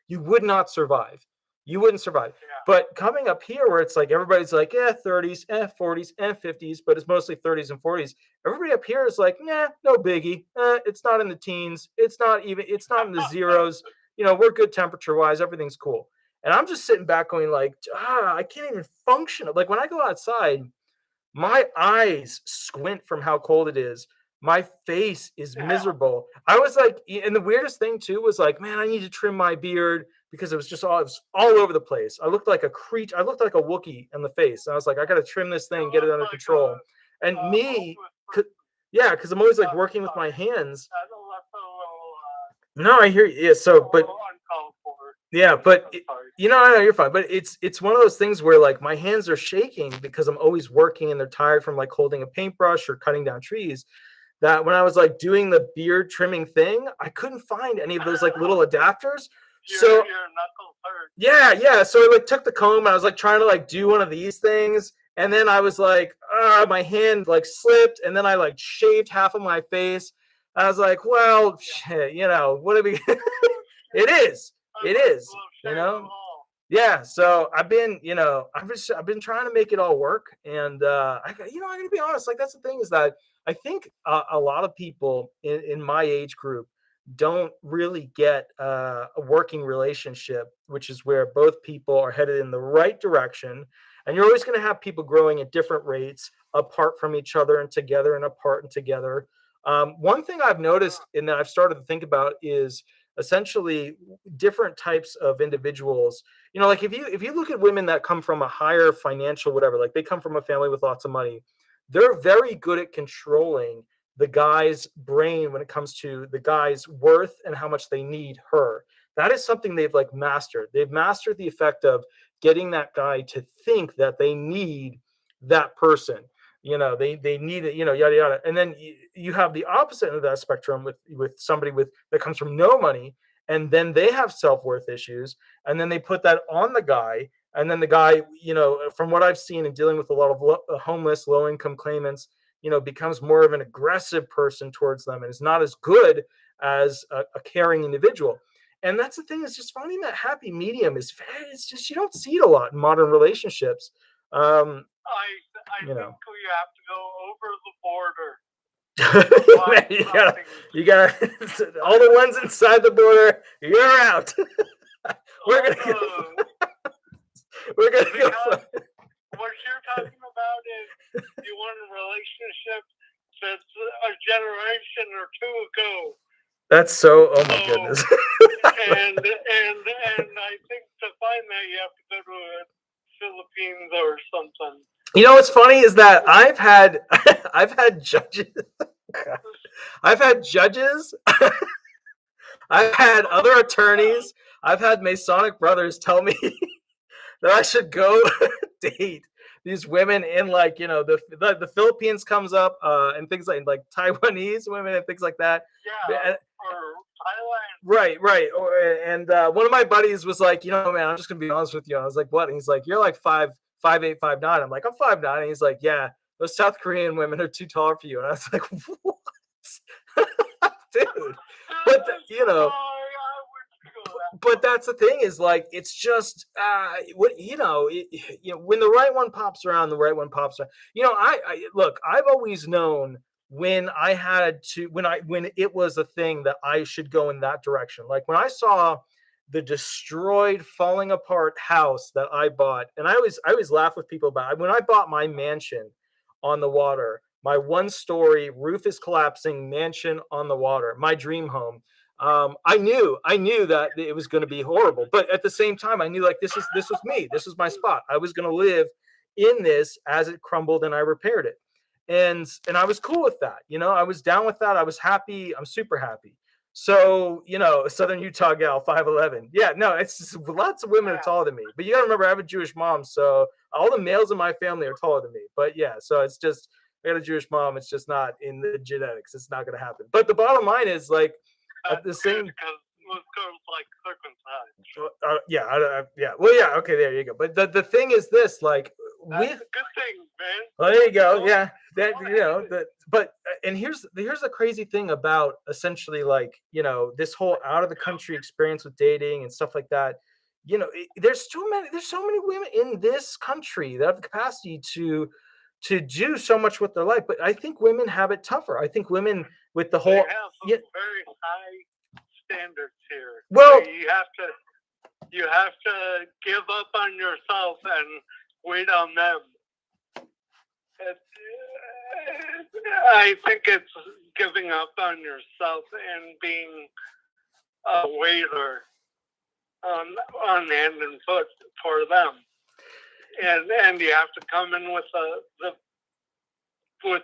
You would not survive. You wouldn't survive. Yeah. But coming up here where it's like everybody's like 30s, 40s, 50s, but it's mostly 30s and 40s. Everybody up here is like, nah, no biggie. It's not in the teens. It's not in the zeros. We're good temperature wise. Everything's cool. And I'm just sitting back going like, I can't even function. Like when I go outside, my eyes squint from how cold it is. My face is miserable. I was like, and the weirdest thing too was like, man, I need to trim my beard because it was all over the place. I looked like a creature. I looked like a Wookiee in the face. And I was like, I got to trim this thing, get it under control. And because I'm always like working with my hands. No, I hear you. Yeah, so, but yeah, but I know you're fine. But it's one of those things where like my hands are shaking because I'm always working and they're tired from like holding a paintbrush or cutting down trees. That when I was like doing the beard trimming thing, I couldn't find any of those like little adapters. So yeah. So I like took the comb and I was like trying to like do one of these things, and then I was like, my hand like slipped, and then I like shaved half of my face. I was like, well, shit, what are we? It is. Yeah. So I've been, I've been trying to make it all work, and I'm gonna be honest. Like that's the thing is that I think a lot of people in my age group don't really get a working relationship, which is where both people are headed in the right direction. And you're always going to have people growing at different rates, apart from each other and together and apart and together. One thing I've noticed and that I've started to think about is essentially different types of individuals. Like if you look at women that come from a higher financial whatever, like they come from a family with lots of money, they're very good at controlling the guy's brain when it comes to the guy's worth and how much they need her. That is something they've like mastered. They've mastered the effect of getting that guy to think that they need that person. they need it, yada yada. And then you have the opposite end of that spectrum with somebody that comes from no money, and then they have self-worth issues, and then they put that on the guy, and then the guy, from what I've seen in dealing with a lot of homeless, low-income claimants, becomes more of an aggressive person towards them and is not as good as a caring individual. And that's the thing, is just finding that happy medium it's just, you don't see it a lot in modern relationships. I think we have to go over the border. you got all the ones inside the border. You're out. We're gonna go. What you're talking about is you want a relationship that's a generation or two ago. That's so. Oh my goodness. and I think to find that you have to go to the Philippines or something. What's funny is that I've had judges. I've had judges. I've had other attorneys. I've had Masonic brothers tell me that I should go date these women in the Philippines comes up, and things like Taiwanese women and things like that. Yeah, or Thailand. Right. And one of my buddies was like, man, I'm just gonna be honest with you. I was like, what? And he's like, you're like 5'8", 5'9". I'm like, I'm 5'9". And he's like, yeah, those South Korean women are too tall for you. And I was like, what? Dude. But but that's the thing, is like, it's just when the right one pops around, the right one pops around. I've always known when it was a thing that I should go in that direction. Like when I saw the destroyed, falling apart house that I bought, and I always laugh with people about it. When I bought my mansion on the water, my 1-story, roof is collapsing mansion on the water, my dream home. I knew that it was going to be horrible, but at the same time, I knew, like, this was me. This was my spot. I was going to live in this as it crumbled, and I repaired it. And I was cool with that. I was down with that. I was happy. I'm super happy. So, Southern Utah gal, 5'11". Yeah, no, it's just, lots of women are taller than me. But you got to remember, I have a Jewish mom, so all the males in my family are taller than me. But yeah, so it's just, I got a Jewish mom. It's just not in the genetics. It's not going to happen. But the bottom line is, like, at the same. Because most girls like circumcised. Yeah. Well, yeah. Okay, there you go. But the thing is this, like, that's a good thing, man. Well, there you go. Yeah, but and here's the crazy thing about essentially, like, this whole out of the country experience with dating and stuff like that. There's so many women in this country that have the capacity to do so much with their life, but I think women have it tougher. I think women with the whole they have some very high standards here. Well, you have to give up on yourself and wait on them. I think it's giving up on yourself and being a waiter on hand and foot for them. And you have to come in with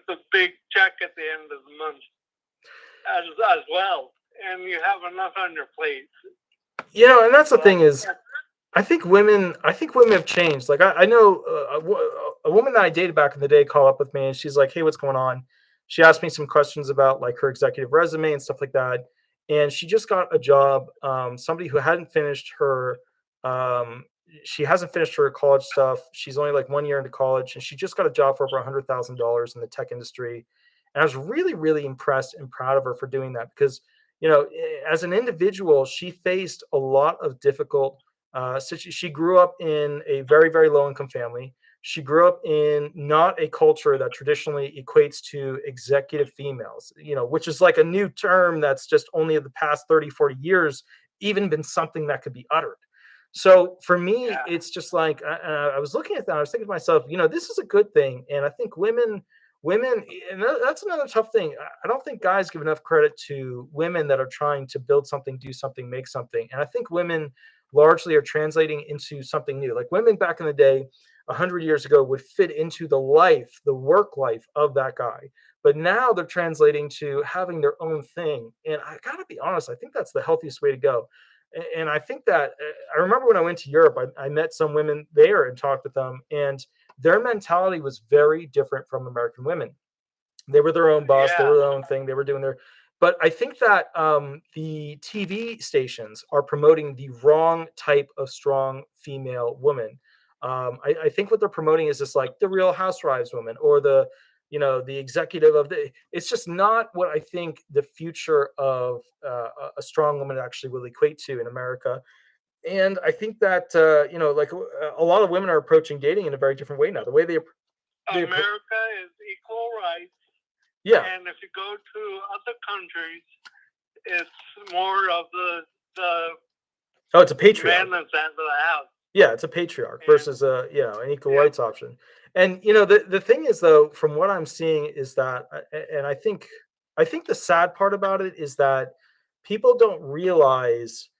the big check at the end of the month as well, and you have enough on your plate. And that's the thing is, I think women have changed. Like I know a woman that I dated back in the day called up with me, and she's like, "Hey, what's going on?" She asked me some questions about, like, her executive resume and stuff like that, and she just got a job. Somebody who hadn't finished her. She hasn't finished her college stuff. She's only like 1 year into college, and she just got a job for over $100,000 in the tech industry. And I was really, really impressed and proud of her for doing that, because, as an individual, she faced a lot of difficult she grew up in a very, very low income family. She grew up in not a culture that traditionally equates to executive females, which is like a new term that's just only in the past 30, 40 years even been something that could be uttered. So for me, it's just like, I was looking at that, I was thinking to myself, this is a good thing. And I think women, and that's another tough thing. I don't think guys give enough credit to women that are trying to build something, do something, make something. And I think women largely are translating into something new. Like women back in the day, 100 years ago, would fit into the work life of that guy. But now they're translating to having their own thing. And I gotta be honest, I think that's the healthiest way to go. And I think that I remember when I went to Europe, I met some women there and talked with them, and their mentality was very different from American women. They were their own boss. They Yeah. were their own thing. They were doing their. But I think that the TV stations are promoting the wrong type of strong female woman. I think what they're promoting is just like the Real Housewives woman or the executive of the. It's just not what I think the future of a strong woman actually will equate to in America. And I think that like a lot of women are approaching dating in a very different way now. The way they America is equal rights. yeah. And if you go to other countries, it's more of the Oh, it's a patriarch. man that's out of the house. Yeah, it's a patriarch Yeah. versus an equal Yeah. rights option. And the thing is though, from what I'm seeing is that, and I think the sad part about it is that people don't realize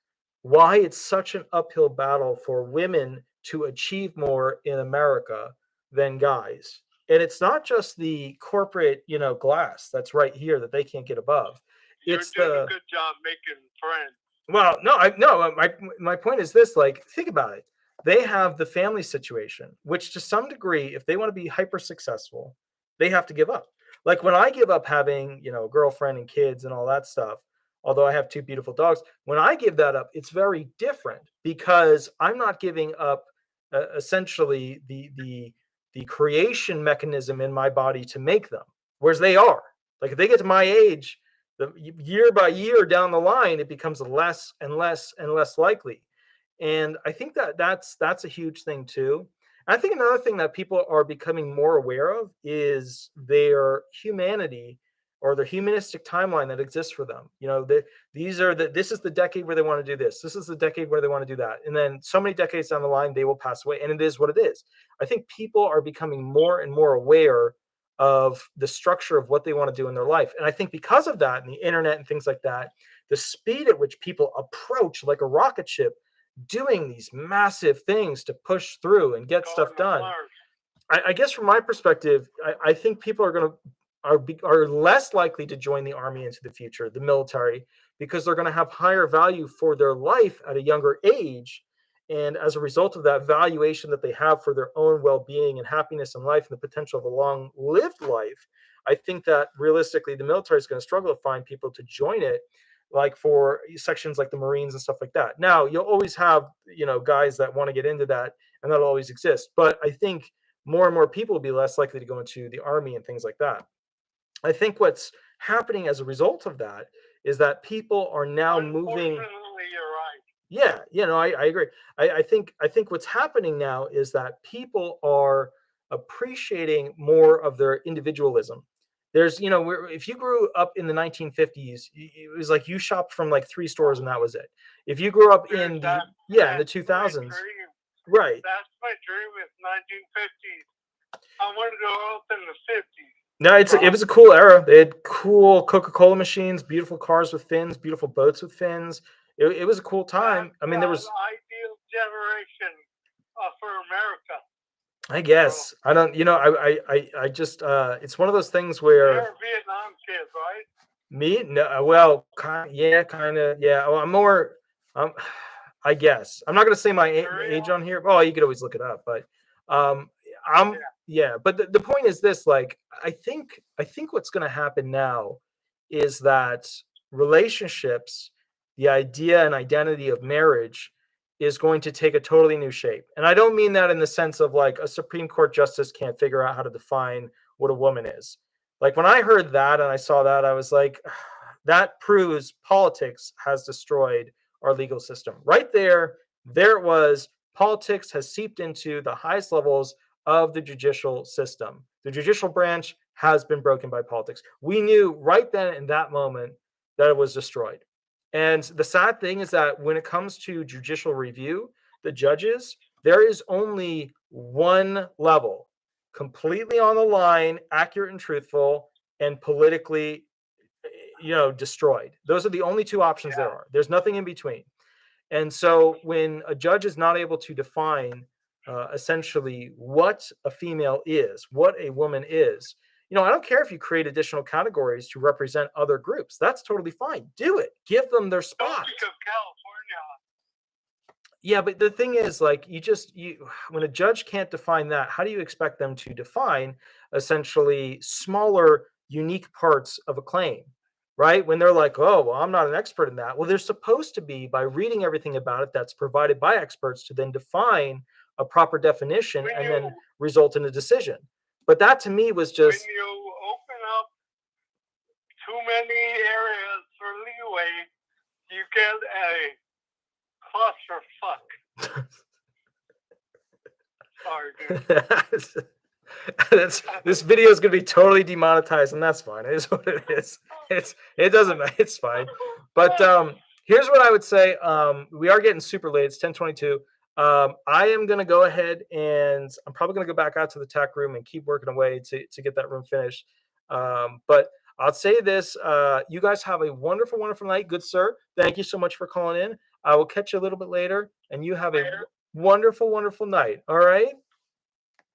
why it's such an uphill battle for women to achieve more in America than guys. And it's not just the corporate, glass that's right here that they can't get above. You're It's doing the a good job making friends. well, no, I no, my point is this, like, think about it. They have the family situation, which to some degree, if they want to be hyper successful, they have to give up. Like when I give up having, a girlfriend and kids and all that stuff, although I have two beautiful dogs, when I give that up, it's very different because I'm not giving up essentially the creation mechanism in my body to make them, whereas they are. Like if they get to my age, year by year down the line, it becomes less and less and less likely. And I think that that's a huge thing too. I think another thing that people are becoming more aware of is their humanity or their humanistic timeline that exists for them. This is the decade where they want to do this. This is the decade where they want to do that. And then so many decades down the line, they will pass away. And it is what it is. I think people are becoming more and more aware of the structure of what they want to do in their life. And I think because of that and the internet and things like that, the speed at which people approach like a rocket ship doing these massive things to push through and get stuff done. I guess from my perspective, I think people are going to are less likely to join the army into the future, the military, because they're going to have higher value for their life at a younger age. And as a result of that valuation that they have for their own well-being and happiness in life and the potential of a long-lived life, I think that realistically the military is going to struggle to find people to join it, like for sections like the Marines and stuff like that. Now, you'll always have, guys that want to get into that, and that'll always exist. But I think more and more people will be less likely to go into the army and things like that. I think what's happening as a result of that is that people are now moving. Unfortunately, you're right. Yeah, I agree. I think what's happening now is that people are appreciating more of their individualism. There's, if you grew up in the 1950s, it was like you shopped from like 3 stores and that was it. If you grew up in the 2000s, right? That's my dream is 1950s. I want to go up in the 50s. No, it was a cool era. They had cool Coca-Cola machines, beautiful cars with fins, beautiful boats with fins. It was a cool time. I mean, there was the ideal generation for America. I guess I don't. I just. It's one of those things where You're a Vietnam kid, right? me. No, well, kind of. Yeah. Well, I'm more. I guess I'm not going to say my age on here. Oh, you could always look it up, but I'm. Yeah. But the point is this: like, I think what's going to happen now is that relationships, the idea and identity of marriage, is going to take a totally new shape. And I don't mean that in the sense of like a Supreme Court justice can't figure out how to define what a woman is. Like when I heard that and I saw that, I was like, that proves politics has destroyed our legal system. Right there it was. Politics has seeped into the highest levels of the judicial system. The judicial branch has been broken by politics. We knew right then in that moment that it was destroyed. And the sad thing is that when it comes to judicial review, the judges, there is only one level, completely on the line, accurate and truthful, and politically, destroyed. Those are the only two options there are. There's nothing in between. And so when a judge is not able to define essentially what a female is, what a woman is, I don't care if you create additional categories to represent other groups. That's totally fine. Do it. Give them their spot. Don't become California. Yeah, but the thing is, like, when a judge can't define that, how do you expect them to define essentially smaller, unique parts of a claim, right? When they're like, oh, well, I'm not an expert in that. Well, they're supposed to be by reading everything about it that's provided by experts to then define a proper definition When and you then result in a decision. But that to me was just, when you open up too many areas for leeway, you get a clusterfuck. Sorry, dude. this video is going to be totally demonetized, and that's fine. It is what it is. It doesn't matter. It's fine. But here's what I would say. We are getting super late. It's 10:22. I am going to go ahead and I'm probably going to go back out to the tech room and keep working away to get that room finished. But I'll say this. You guys have a wonderful, wonderful night. Good sir. Thank you so much for calling in. I will catch you a little bit later, and you have a wonderful, wonderful night. All right?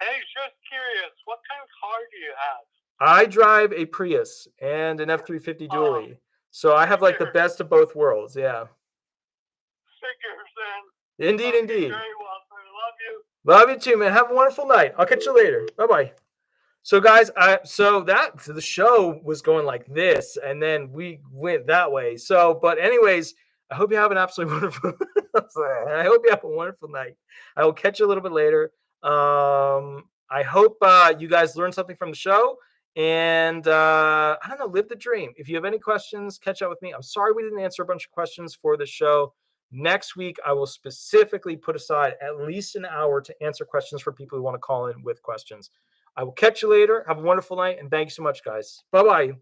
Hey, just curious, what kind of car do you have? I drive a Prius and an F-350 dually. So I have like the best of both worlds. Yeah. Figures then. Indeed, Okay, indeed. Great, Walter. Love you. Love you too, man. Have a wonderful night. I'll catch you later. Bye-bye. So guys, the show was going like this, and then we went that way. So, but anyways, I hope you have an absolutely wonderful. I hope you have a wonderful night. I will catch you a little bit later. I hope you guys learned something from the show, and I don't know, live the dream. If you have any questions, catch up with me. I'm sorry we didn't answer a bunch of questions for the show. Next week, I will specifically put aside at least an hour to answer questions for people who want to call in with questions. I will catch you later. Have a wonderful night, and thank you so much, guys. Bye-bye.